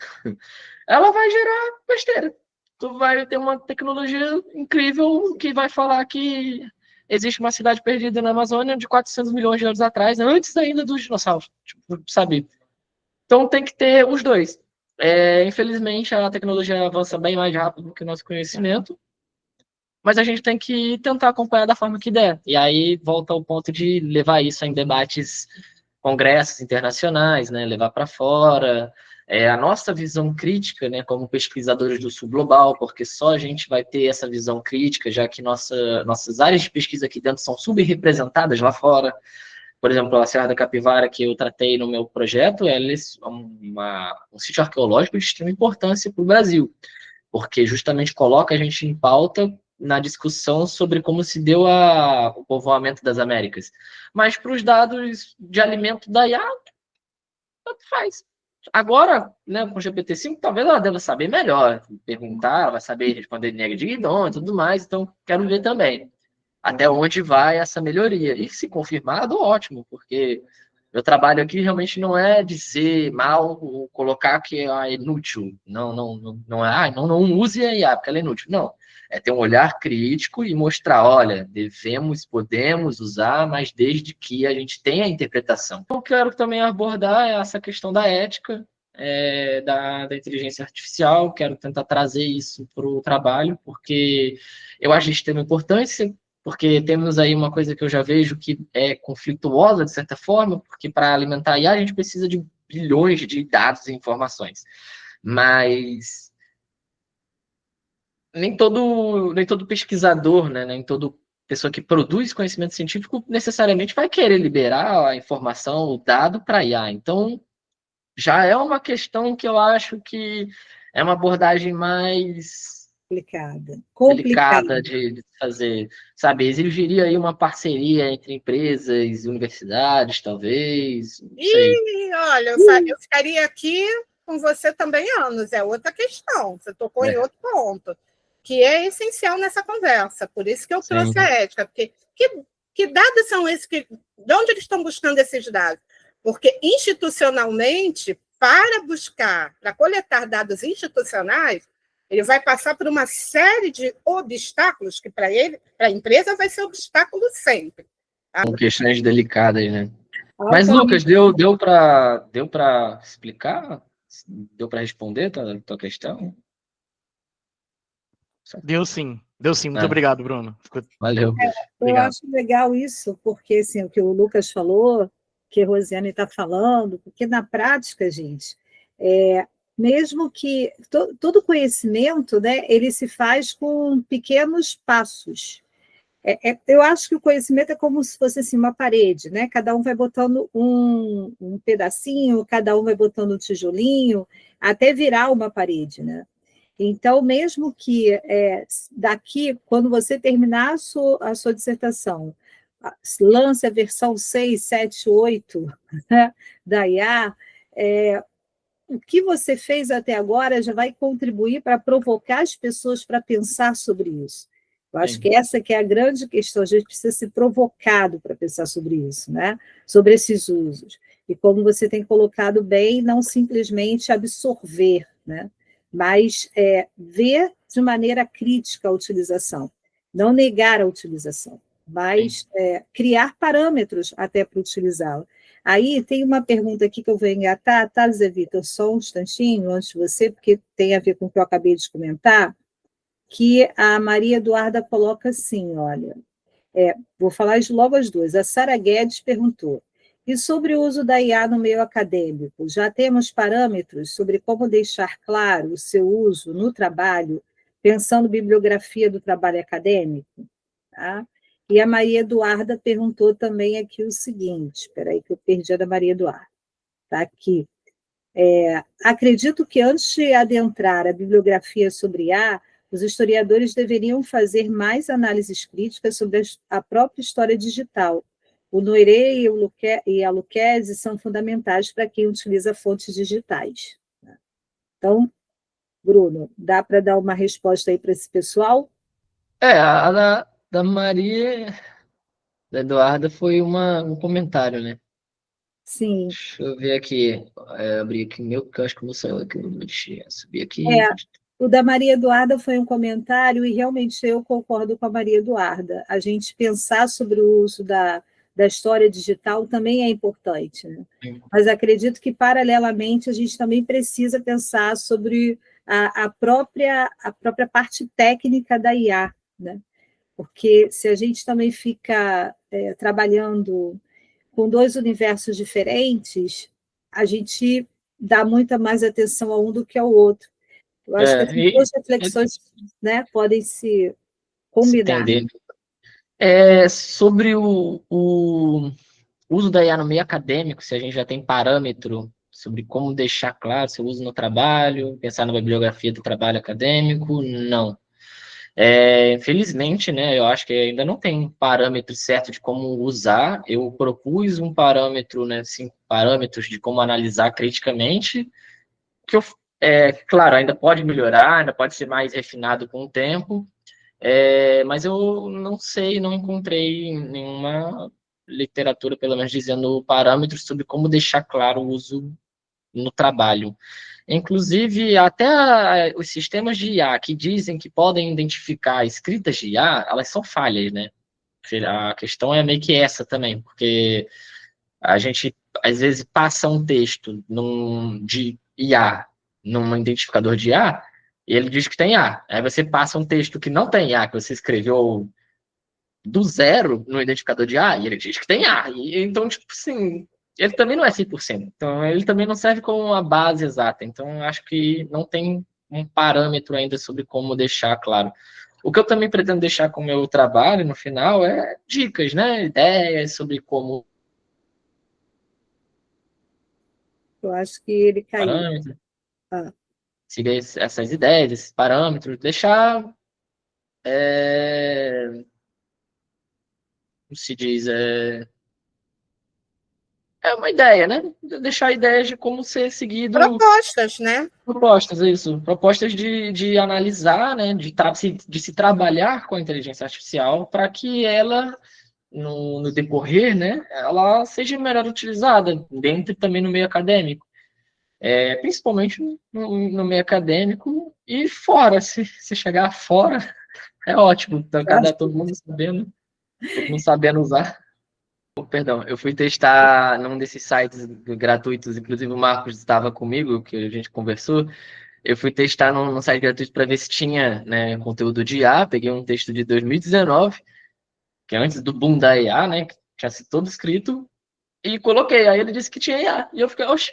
ela vai gerar besteira. Tu vai ter uma tecnologia incrível que vai falar que existe uma cidade perdida na Amazônia de 400 milhões de anos atrás, antes ainda dos dinossauros, tipo, sabe? Então tem que ter os dois. Infelizmente, a tecnologia avança bem mais rápido do que o nosso conhecimento, mas a gente tem que tentar acompanhar da forma que der. E aí volta ao ponto de levar isso em debates, congressos internacionais, né? Levar para fora, a nossa visão crítica, né, como pesquisadores do Sul Global, porque só a gente vai ter essa visão crítica, já que nossas áreas de pesquisa aqui dentro são subrepresentadas lá fora. Por exemplo, a Serra da Capivara, que eu tratei no meu projeto, ela é um sítio arqueológico de extrema importância para o Brasil, porque justamente coloca a gente em pauta na discussão sobre como se deu o povoamento das Américas. Mas para os dados de alimento da IA, tanto faz. Agora, né, com o GPT-5, talvez ela deva saber melhor, perguntar, vai saber responder nega de guidon e tudo mais, então quero ver também até onde vai essa melhoria. E se confirmado, ótimo, porque meu trabalho aqui realmente não é dizer mal ou colocar que é inútil. Não é, não use a IA, porque ela é inútil. Não, é ter um olhar crítico e mostrar, olha, podemos usar, mas desde que a gente tenha a interpretação. Eu quero também abordar essa questão da ética, da inteligência artificial, quero tentar trazer isso para o trabalho, porque eu acho de extrema importância, porque temos aí uma coisa que eu já vejo que é conflituosa, de certa forma, porque para alimentar a IA a gente precisa de bilhões de dados e informações. Mas nem todo pesquisador, né, nem toda pessoa que produz conhecimento científico necessariamente vai querer liberar a informação, o dado para a IA. Então, já é uma questão que eu acho que é uma abordagem mais delicada de fazer, sabe? Exigiria aí uma parceria entre empresas, universidades, talvez, não sei. E olha, eu ficaria aqui com você também anos, é outra questão. Você tocou em outro ponto, que é essencial nessa conversa. Por isso que eu trouxe a ética, porque que dados são esses de onde eles estão buscando esses dados? Porque institucionalmente, para coletar dados institucionais, ele vai passar por uma série de obstáculos que, para a empresa, vai ser obstáculo sempre. Tá? São questões delicadas, né? Mas, Lucas, deu para explicar? Deu para responder a tua questão? Deu sim. Muito obrigado, Bruno. Valeu. Eu acho legal isso, porque assim, o que o Lucas falou, que a Rosiane está falando, porque na prática, gente, mesmo que todo conhecimento, né, ele se faz com pequenos passos. Eu acho que o conhecimento é como se fosse assim, uma parede, né? Cada um vai botando um pedacinho, cada um vai botando um tijolinho, até virar uma parede, né? Então, mesmo que daqui, quando você terminar a sua dissertação, lance a versão 6, 7, 8, né, da IA, o que você fez até agora já vai contribuir para provocar as pessoas para pensar sobre isso. Eu acho que essa que é a grande questão, a gente precisa ser provocado para pensar sobre isso, né? Sobre esses usos. E como você tem colocado bem, não simplesmente absorver, né? Mas ver de maneira crítica a utilização, não negar a utilização, mas criar parâmetros até para utilizá-la. Aí tem uma pergunta aqui que eu vou engatar, tá, Zé Vitor? Só um instantinho antes de você, porque tem a ver com o que eu acabei de comentar, que a Maria Eduarda coloca assim, olha, vou falar logo as duas. A Sara Guedes perguntou, e sobre o uso da IA no meio acadêmico? Já temos parâmetros sobre como deixar claro o seu uso no trabalho, pensando bibliografia do trabalho acadêmico? Tá? E a Maria Eduarda perguntou também aqui o seguinte, espera aí que eu perdi a da Maria Eduarda. Está aqui. Acredito que antes de adentrar a bibliografia sobre IA, os historiadores deveriam fazer mais análises críticas sobre a própria história digital. O Noiré e a Lucchesi são fundamentais para quem utiliza fontes digitais. Então, Bruno, dá para dar uma resposta aí para esse pessoal? A da Maria, da Eduarda, foi um comentário, né? Sim. Deixa eu ver aqui. Abri aqui o meu, porque eu acho que não saiu aqui no subir aqui. O da Maria Eduarda foi um comentário, e realmente eu concordo com a Maria Eduarda. A gente pensar sobre o uso da história digital também é importante, né? Mas acredito que, paralelamente, a gente também precisa pensar sobre a própria parte técnica da IA, né? Porque se a gente também fica trabalhando com dois universos diferentes, a gente dá muita mais atenção a um do que ao outro. Eu acho que essas duas reflexões, né, podem se combinar. Sobre o uso da IA no meio acadêmico, se a gente já tem parâmetro sobre como deixar claro seu uso no trabalho, pensar na bibliografia do trabalho acadêmico, não. Infelizmente, né, eu acho que ainda não tem parâmetro certo de como usar. Eu propus um parâmetro, né, 5 parâmetros de como analisar criticamente, que claro, ainda pode melhorar, ainda pode ser mais refinado com o tempo, mas eu não sei, não encontrei nenhuma literatura, pelo menos, dizendo parâmetros sobre como deixar claro o uso no trabalho. Inclusive, até os sistemas de IA que dizem que podem identificar escritas de IA, elas são falhas, né? A questão é meio que essa também, porque a gente, às vezes, passa um texto de IA, num identificador de IA, e ele diz que tem IA. Aí você passa um texto que não tem IA, que você escreveu do zero no identificador de IA, e ele diz que tem IA. Então, tipo assim, ele também não é 100%. Então, ele também não serve como uma base exata. Então, acho que não tem um parâmetro ainda sobre como deixar claro. O que eu também pretendo deixar com o meu trabalho, no final, é dicas, né? Ideias sobre como... Eu acho que ele caiu. Parâmetro. siga essas ideias, esses parâmetros, deixar, como se diz, uma ideia, né? Deixar ideias de como ser seguido. Propostas, né? Propostas, isso. Propostas de analisar, né? De se trabalhar com a inteligência artificial para que ela, no decorrer, né? Ela seja melhor utilizada dentro e também no meio acadêmico. Principalmente no meio acadêmico e fora. Se chegar fora, é ótimo. Então, todo mundo sabendo usar. Perdão, eu fui testar num desses sites gratuitos, inclusive o Marcos estava comigo, que a gente conversou. Eu fui testar num site gratuito para ver se tinha, né, conteúdo de IA. Peguei um texto de 2019, que é antes do boom da IA, né, que tinha sido todo escrito, e coloquei. Aí ele disse que tinha IA. E eu fiquei, oxe,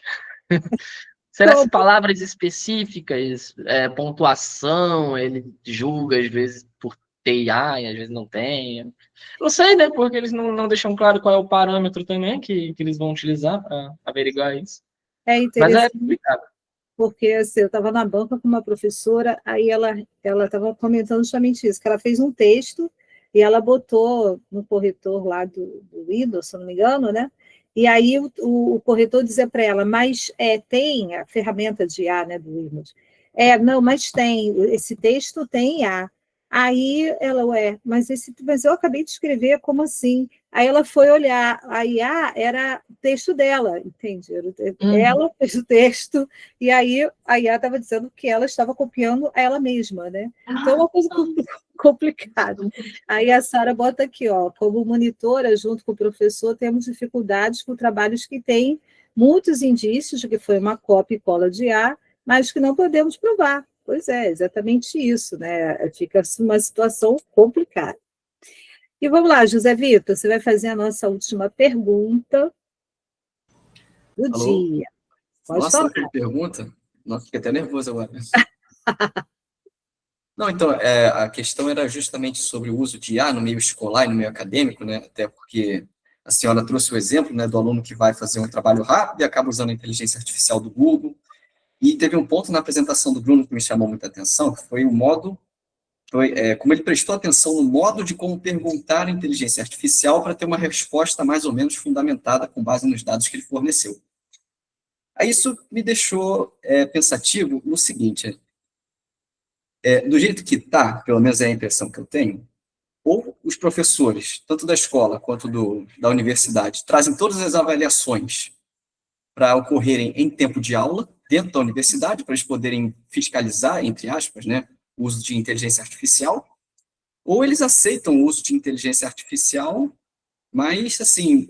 será que palavras específicas, pontuação, ele julga às vezes por ter IA e às vezes não tem? Não sei, né? Porque eles não deixam claro qual é o parâmetro também que eles vão utilizar para averiguar isso. É Mas interessante, complicado. porque assim, eu estava na banca com uma professora, aí ela estava comentando justamente isso, que ela fez um texto e ela botou no corretor lá do Windows, se não me engano, né? E aí o corretor dizia para ela, mas tem a ferramenta de IA, né, do Windows. Não, mas tem, esse texto tem IA. Aí ela, mas eu acabei de escrever, como assim? Aí ela foi olhar, a IA era o texto dela, entende? Ela fez o texto, e aí a IA estava dizendo que ela estava copiando ela mesma, né? Então é uma coisa complicada. Aí a Sara bota aqui, como monitora, junto com o professor, temos dificuldades com trabalhos que têm muitos indícios de que foi uma cópia e cola de IA, mas que não podemos provar. Pois é, exatamente isso, né? Fica uma situação complicada. E vamos lá, José Vitor, você vai fazer a nossa última pergunta do dia. Pode Nossa, falar. que pergunta. Nossa, fiquei até nervoso agora. Não, então, a questão era justamente sobre o uso de IA no meio escolar e no meio acadêmico, né? Até porque a senhora trouxe o exemplo, né, do aluno que vai fazer um trabalho rápido e acaba usando a inteligência artificial do Google. E teve um ponto na apresentação do Bruno que me chamou muita atenção, que foi o modo, como ele prestou atenção no modo de como perguntar à inteligência artificial para ter uma resposta mais ou menos fundamentada com base nos dados que ele forneceu. Aí isso me deixou pensativo no seguinte, do jeito que está, pelo menos é a impressão que eu tenho, ou os professores, tanto da escola quanto da universidade, trazem todas as avaliações para ocorrerem em tempo de aula, dentro da universidade, para eles poderem fiscalizar, entre aspas, né, o uso de inteligência artificial, ou eles aceitam o uso de inteligência artificial, mas, assim,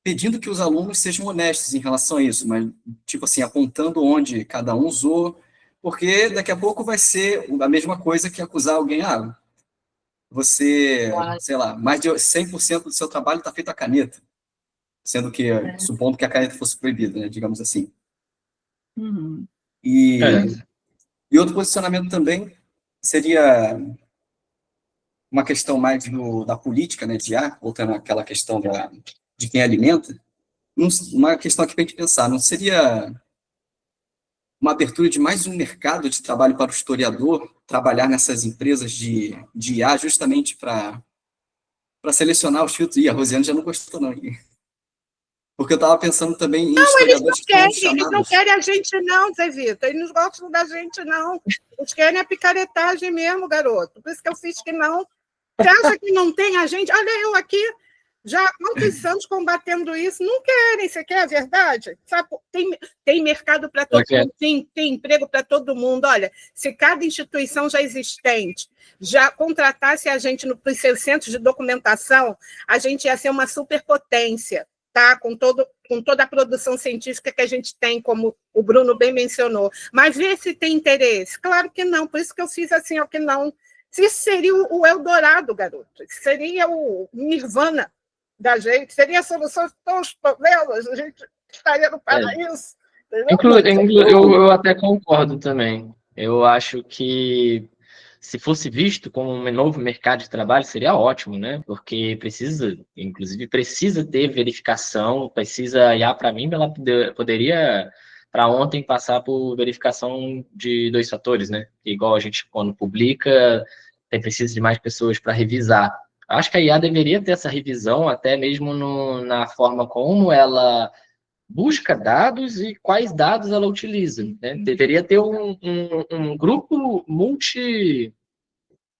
pedindo que os alunos sejam honestos em relação a isso, mas, tipo assim, apontando onde cada um usou, porque daqui a pouco vai ser a mesma coisa que acusar alguém, você, sei lá, mais de 100% do seu trabalho está feito a caneta, sendo que, supondo que a caneta fosse proibida, né, digamos assim. Uhum. E outro posicionamento também seria uma questão mais da política, né, de IA, voltando àquela questão de quem alimenta, uma questão aqui para a gente pensar, não seria uma abertura de mais um mercado de trabalho para o historiador trabalhar nessas empresas de IA justamente para selecionar os filtros? E a Rosiane já não gostou, não. Porque eu estava pensando também em historiadores que foram chamados. Eles não querem a gente não, Zé Vitor. Eles não gostam da gente, não. Eles querem a picaretagem mesmo, garoto. Por isso que eu fiz que não. Você acha que não tem a gente? Olha eu aqui, já há quantos anos combatendo isso? Não querem, você quer a verdade? Sabe, tem mercado para todo mundo, tem emprego para todo mundo. Olha, se cada instituição já existente já contratasse a gente nos seus centros de documentação, a gente ia ser uma superpotência. Tá? Com toda a produção científica que a gente tem, como o Bruno bem mencionou. Mas vê se tem interesse. Claro que não, por isso que eu fiz assim, que não. Isso seria o Eldorado, garoto. Isso seria o Nirvana da gente, seria a solução de todos os problemas, a gente estaria no paraíso. Eu até concordo também. Eu acho que se fosse visto como um novo mercado de trabalho, seria ótimo, né? Porque inclusive precisa ter verificação, a IA, para mim, ela poderia para ontem passar por verificação de 2 fatores, né? Igual a gente, quando publica, precisa de mais pessoas para revisar. Acho que a IA deveria ter essa revisão, até mesmo na forma como ela busca dados e quais dados ela utiliza, né? Deveria ter um grupo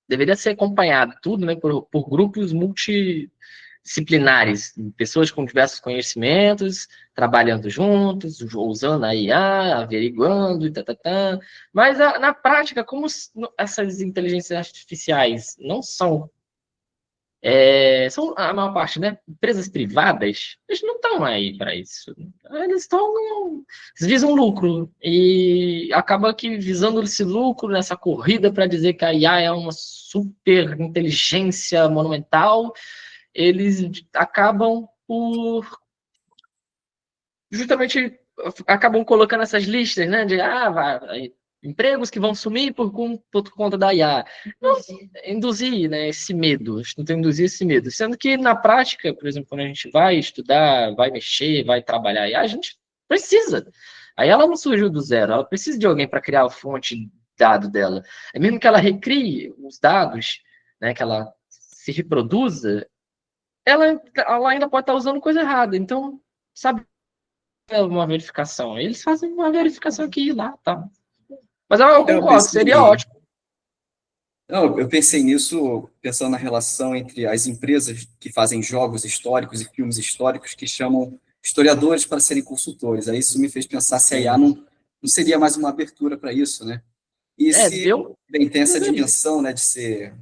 deveria ser acompanhado tudo, né, por grupos multidisciplinares, pessoas com diversos conhecimentos, trabalhando juntos, usando a IA, averiguando, Mas na prática, como essas inteligências artificiais não são a maior parte, né? Empresas privadas, eles não estão aí para isso. Eles visam lucro. E acaba que visando esse lucro nessa corrida para dizer que a IA é uma super inteligência monumental, eles acabam justamente colocando essas listas, né? De empregos que vão sumir por conta da IA. Não, induzir, né, esse medo, induzir esse medo. Sendo que, na prática, por exemplo, quando a gente vai estudar, vai mexer, vai trabalhar IA, a gente precisa. Aí ela não surgiu do zero, ela precisa de alguém para criar a fonte de dado dela. É mesmo que ela recrie os dados, né, que ela se reproduza, ela ainda pode estar usando coisa errada. Então, sabe, uma verificação. Eles fazem uma verificação aqui e lá, tá? Mas eu concordo, seria ótimo. Não, eu pensei nisso pensando na relação entre as empresas que fazem jogos históricos e filmes históricos que chamam historiadores para serem consultores. Aí isso me fez pensar se a IA não seria mais uma abertura para isso, né? E bem, tem essa dimensão, né, de ser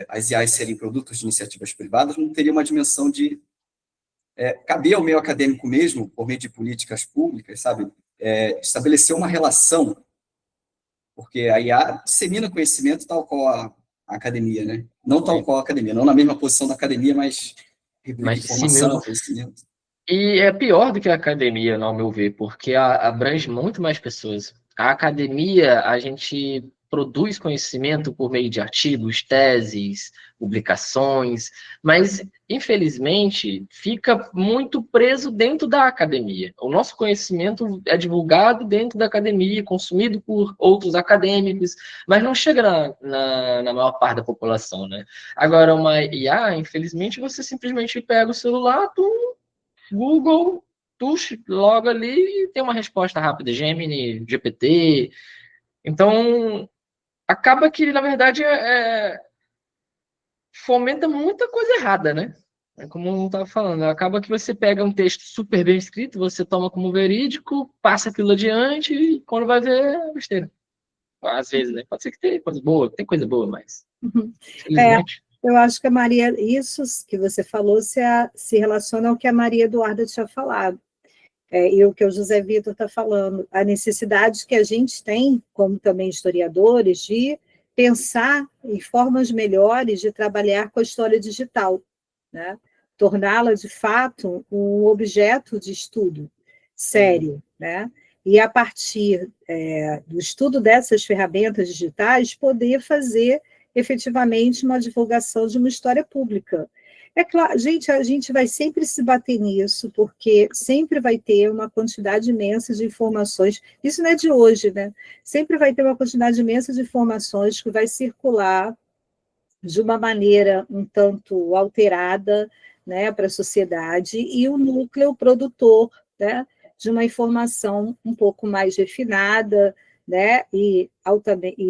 as IAs serem produtos de iniciativas privadas, não teria uma dimensão de caber ao meio acadêmico mesmo, por meio de políticas públicas, sabe? Estabelecer uma relação, porque a IA dissemina conhecimento tal qual a academia, né? Não tal qual a academia, não na mesma posição da academia, mas informação, conhecimento. E é pior do que a academia, ao meu ver, porque abrange muito mais pessoas. A academia, a gente produz conhecimento por meio de artigos, teses, publicações, mas, infelizmente, fica muito preso dentro da academia. O nosso conhecimento é divulgado dentro da academia, consumido por outros acadêmicos, mas não chega na maior parte da população, né? Agora, uma IA, infelizmente, você simplesmente pega o celular, Google, tu logo ali e tem uma resposta rápida, Gemini, GPT. Então, acaba que, na verdade, fomenta muita coisa errada, né? Como eu estava falando, acaba que você pega um texto super bem escrito, você toma como verídico, passa aquilo adiante e quando vai ver, é besteira. Às vezes, né? Pode ser que tenha coisa boa, tem coisa boa, mas... Infelizmente... Eu acho que a Maria, isso que você falou se relaciona ao que a Maria Eduarda tinha falado, e o que o José Vitor está falando, a necessidade que a gente tem, como também historiadores, de pensar em formas melhores de trabalhar com a história digital, né? Torná-la, de fato, um objeto de estudo sério, né? E, a partir do estudo dessas ferramentas digitais, poder fazer efetivamente uma divulgação de uma história pública. É claro, a gente vai sempre se bater nisso, porque sempre vai ter uma quantidade imensa de informações, isso não é de hoje, né? Sempre vai ter uma quantidade imensa de informações que vai circular de uma maneira um tanto alterada, né, para a sociedade, e o núcleo produtor, né, de uma informação um pouco mais refinada, né, e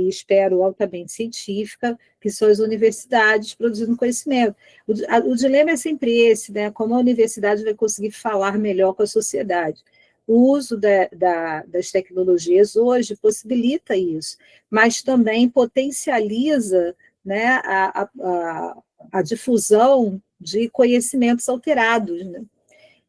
espero altamente científica, que são as universidades produzindo conhecimento. O dilema é sempre esse, né, como a universidade vai conseguir falar melhor com a sociedade. O uso das tecnologias hoje possibilita isso, mas também potencializa, né, a difusão de conhecimentos alterados, né?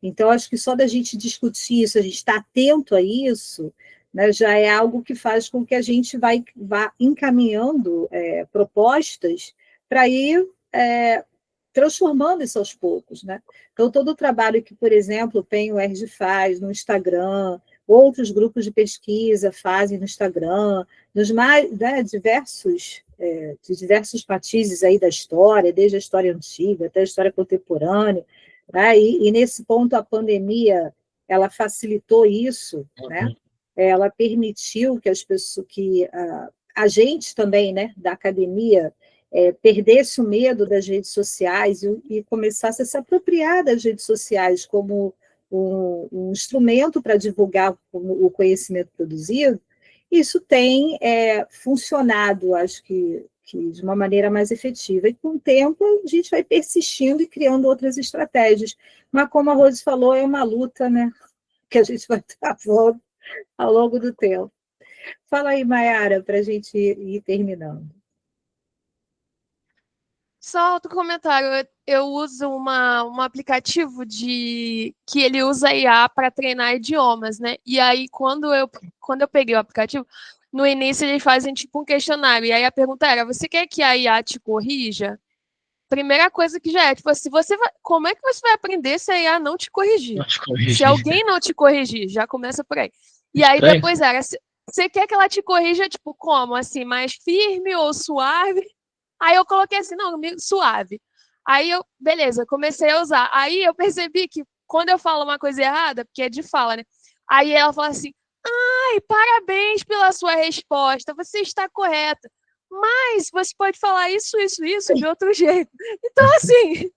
Então, acho que só da gente discutir isso, a gente estar atento a isso, né, já é algo que faz com que a gente vá encaminhando propostas para ir transformando isso aos poucos, né? Então, todo o trabalho que, por exemplo, o PEN-UERJ faz no Instagram, outros grupos de pesquisa fazem no Instagram, nos mais, né, de diversos matizes aí da história, desde a história antiga até a história contemporânea, né? E nesse ponto a pandemia ela facilitou isso, né? Ela permitiu que as pessoas, a gente também, né, da academia, perdesse o medo das redes sociais e começasse a se apropriar das redes sociais como um instrumento para divulgar o conhecimento produzido. Isso tem funcionado, acho que de uma maneira mais efetiva. E, com o tempo, a gente vai persistindo e criando outras estratégias. Mas, como a Rose falou, é uma luta, né, que a gente vai travando ao longo do tempo. Fala aí, Mayara, para a gente ir terminando. Só outro comentário. Eu uso um aplicativo que ele usa IA para treinar idiomas, né? E aí, quando eu peguei o aplicativo, no início eles fazem tipo um questionário. E aí a pergunta era: você quer que a IA te corrija? Primeira coisa que já é, tipo, se você vai, como é que você vai aprender se a IA não te corrigir? Se alguém não te corrigir, já começa por aí. E aí Estranho. depois era: você quer que ela te corrija, tipo, como? Assim, mais firme ou suave? Aí eu coloquei assim, não, suave. Aí eu, beleza, comecei a usar. Aí eu percebi que quando eu falo uma coisa errada, porque é de fala, né? Aí ela fala assim: ai, parabéns pela sua resposta, você está correta. Mas você pode falar isso de outro jeito. Então, assim,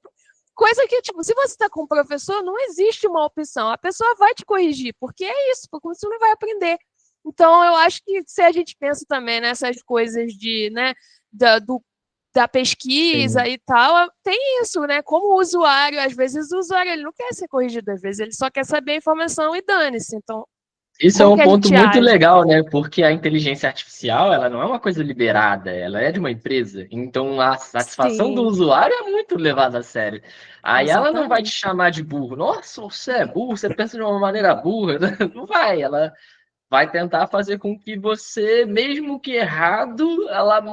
coisa que, tipo, se você está com um professor, não existe uma opção. A pessoa vai te corrigir, porque é isso, porque você não vai aprender. Então, eu acho que se a gente pensa também nessas coisas né, da pesquisa e tal, tem isso, né? Como o usuário, às vezes o usuário ele não quer ser corrigido, às vezes ele só quer saber a informação e dane-se. Então, isso é como um que a ponto gente muito age? legal, né? Porque a inteligência artificial, ela não é uma coisa liberada, ela é de uma empresa. Então, a satisfação do Sim, usuário é muito levada a sério. Aí ela não vai te exatamente. chamar de burro. Nossa, você é burro, você pensa de uma maneira burra. Não vai, ela vai tentar fazer com que você, mesmo que errado, ela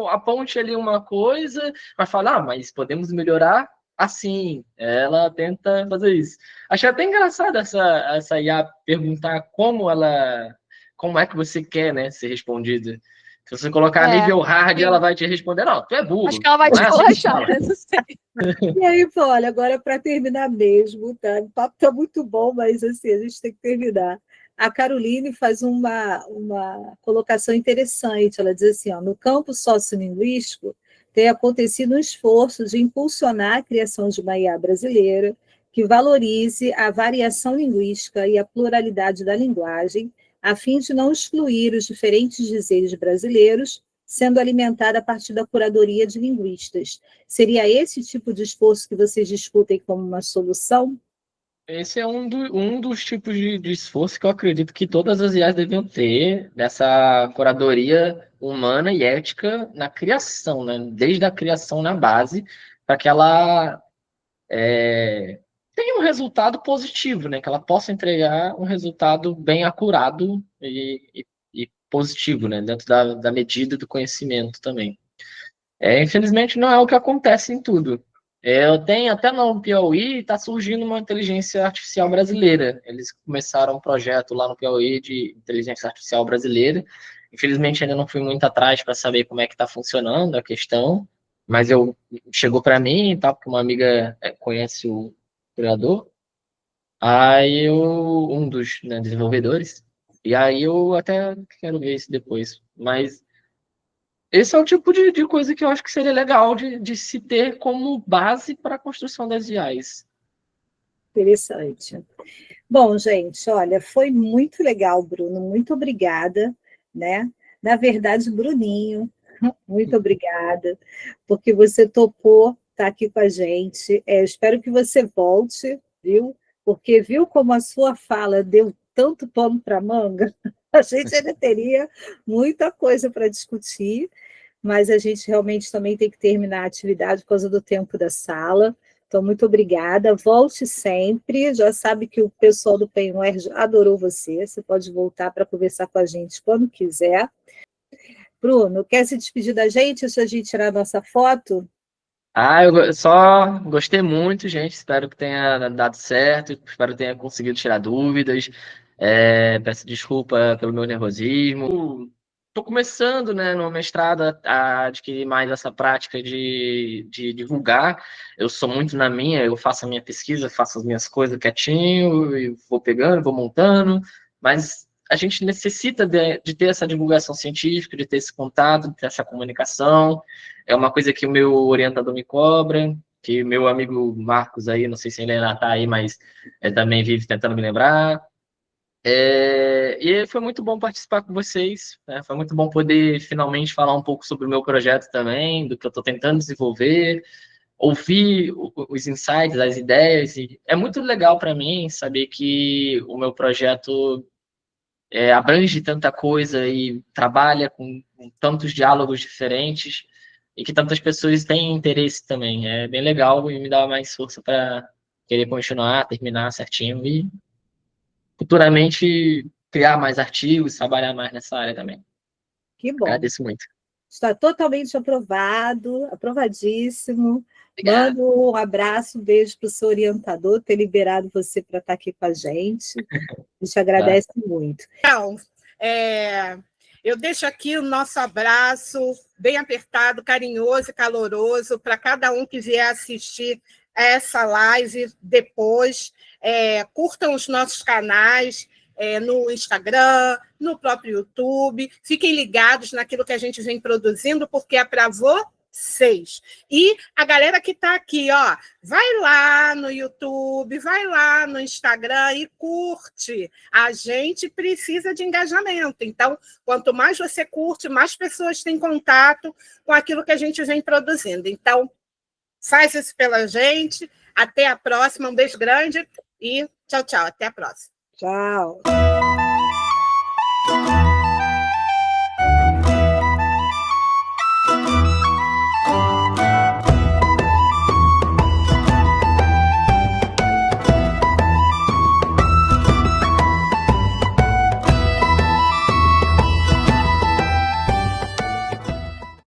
aponte ali uma coisa, vai falar, mas podemos melhorar assim. Ela tenta fazer isso. Achei até engraçado essa IA perguntar como é que você quer, né, ser respondida. Se você colocar É, nível hard, ela sim. vai te responder, não, tu é Acho burro, que ela vai não te é assim que esculachar, fala. né? Não sei. E aí, pô, olha, agora para terminar mesmo, tá? O papo está muito bom, mas assim, a gente tem que terminar. A Caroline faz uma colocação interessante. Ela diz assim: ó, no campo sociolinguístico, tem acontecido um esforço de impulsionar a criação de uma IA brasileira que valorize a variação linguística e a pluralidade da linguagem, a fim de não excluir os diferentes dizeres brasileiros, sendo alimentada a partir da curadoria de linguistas. Seria esse tipo de esforço que vocês discutem como uma solução? Esse é um dos tipos de esforço que eu acredito que todas as IAs deviam ter nessa curadoria humana e ética na criação, né? Desde a criação na base, para que ela tenha um resultado positivo, né? Que ela possa entregar um resultado bem acurado e positivo, né? Dentro da medida do conhecimento também. Infelizmente, não é o que acontece em tudo. Eu tenho até no Piauí, está surgindo uma inteligência artificial brasileira. Eles começaram um projeto lá no Piauí de inteligência artificial brasileira. Infelizmente, ainda não fui muito atrás para saber como é que está funcionando a questão, mas chegou para mim, tá, porque uma amiga conhece o criador, aí um dos, né, desenvolvedores, e aí eu até quero ver isso depois. Mas esse é o tipo de coisa que eu acho que seria legal de se ter como base para a construção das IAs. Interessante. Bom, gente, olha, foi muito legal, Bruno, muito obrigada, né? Na verdade, Bruninho, muito obrigada, porque você topou estar aqui com a gente. Espero que você volte, viu? Porque viu como a sua fala deu tanto pano para manga? A gente ainda teria muita coisa para discutir, mas a gente realmente também tem que terminar a atividade por causa do tempo da sala. Então, muito obrigada. Volte sempre. Já sabe que o pessoal do Penware adorou você. Você pode voltar para conversar com a gente quando quiser. Bruno, quer se despedir da gente antes de a gente tirar a nossa foto? Eu só gostei muito, gente. Espero que tenha dado certo. Espero que tenha conseguido tirar dúvidas. Peço desculpa pelo meu nervosismo. estou começando, né, no mestrado a adquirir mais essa prática de divulgar. Eu sou muito na minha, eu faço a minha pesquisa, faço as minhas coisas quietinho, e vou pegando, vou montando, mas a gente necessita de ter essa divulgação científica, de ter esse contato, de ter essa comunicação. É uma coisa que o meu orientador me cobra, que meu amigo Marcos aí, não sei se ele ainda está aí, mas também vive tentando me lembrar. E foi muito bom participar com vocês, né? Foi muito bom poder finalmente falar um pouco sobre o meu projeto também, do que eu estou tentando desenvolver, ouvir os insights, as ideias, e é muito legal para mim saber que o meu projeto abrange tanta coisa e trabalha com tantos diálogos diferentes e que tantas pessoas têm interesse também. É bem legal e me dá mais força para querer continuar, terminar certinho e futuramente criar mais artigos, trabalhar mais nessa área também. Que bom. Agradeço muito. Está totalmente aprovado, aprovadíssimo. Obrigado. Mando um abraço, um beijo para o seu orientador, ter liberado você para estar aqui com a gente. A gente agradece muito. Então, eu deixo aqui o nosso abraço bem apertado, carinhoso e caloroso para cada um que vier assistir essa live depois. Curtam os nossos canais no Instagram, no próprio YouTube. Fiquem ligados naquilo que a gente vem produzindo, porque é para vocês. E a galera que está aqui, ó, vai lá no YouTube, vai lá no Instagram e curte. A gente precisa de engajamento. Então, quanto mais você curte, mais pessoas têm contato com aquilo que a gente vem produzindo. Então, faz isso pela gente. Até a próxima. Um beijo grande e tchau, tchau. Até a próxima. Tchau.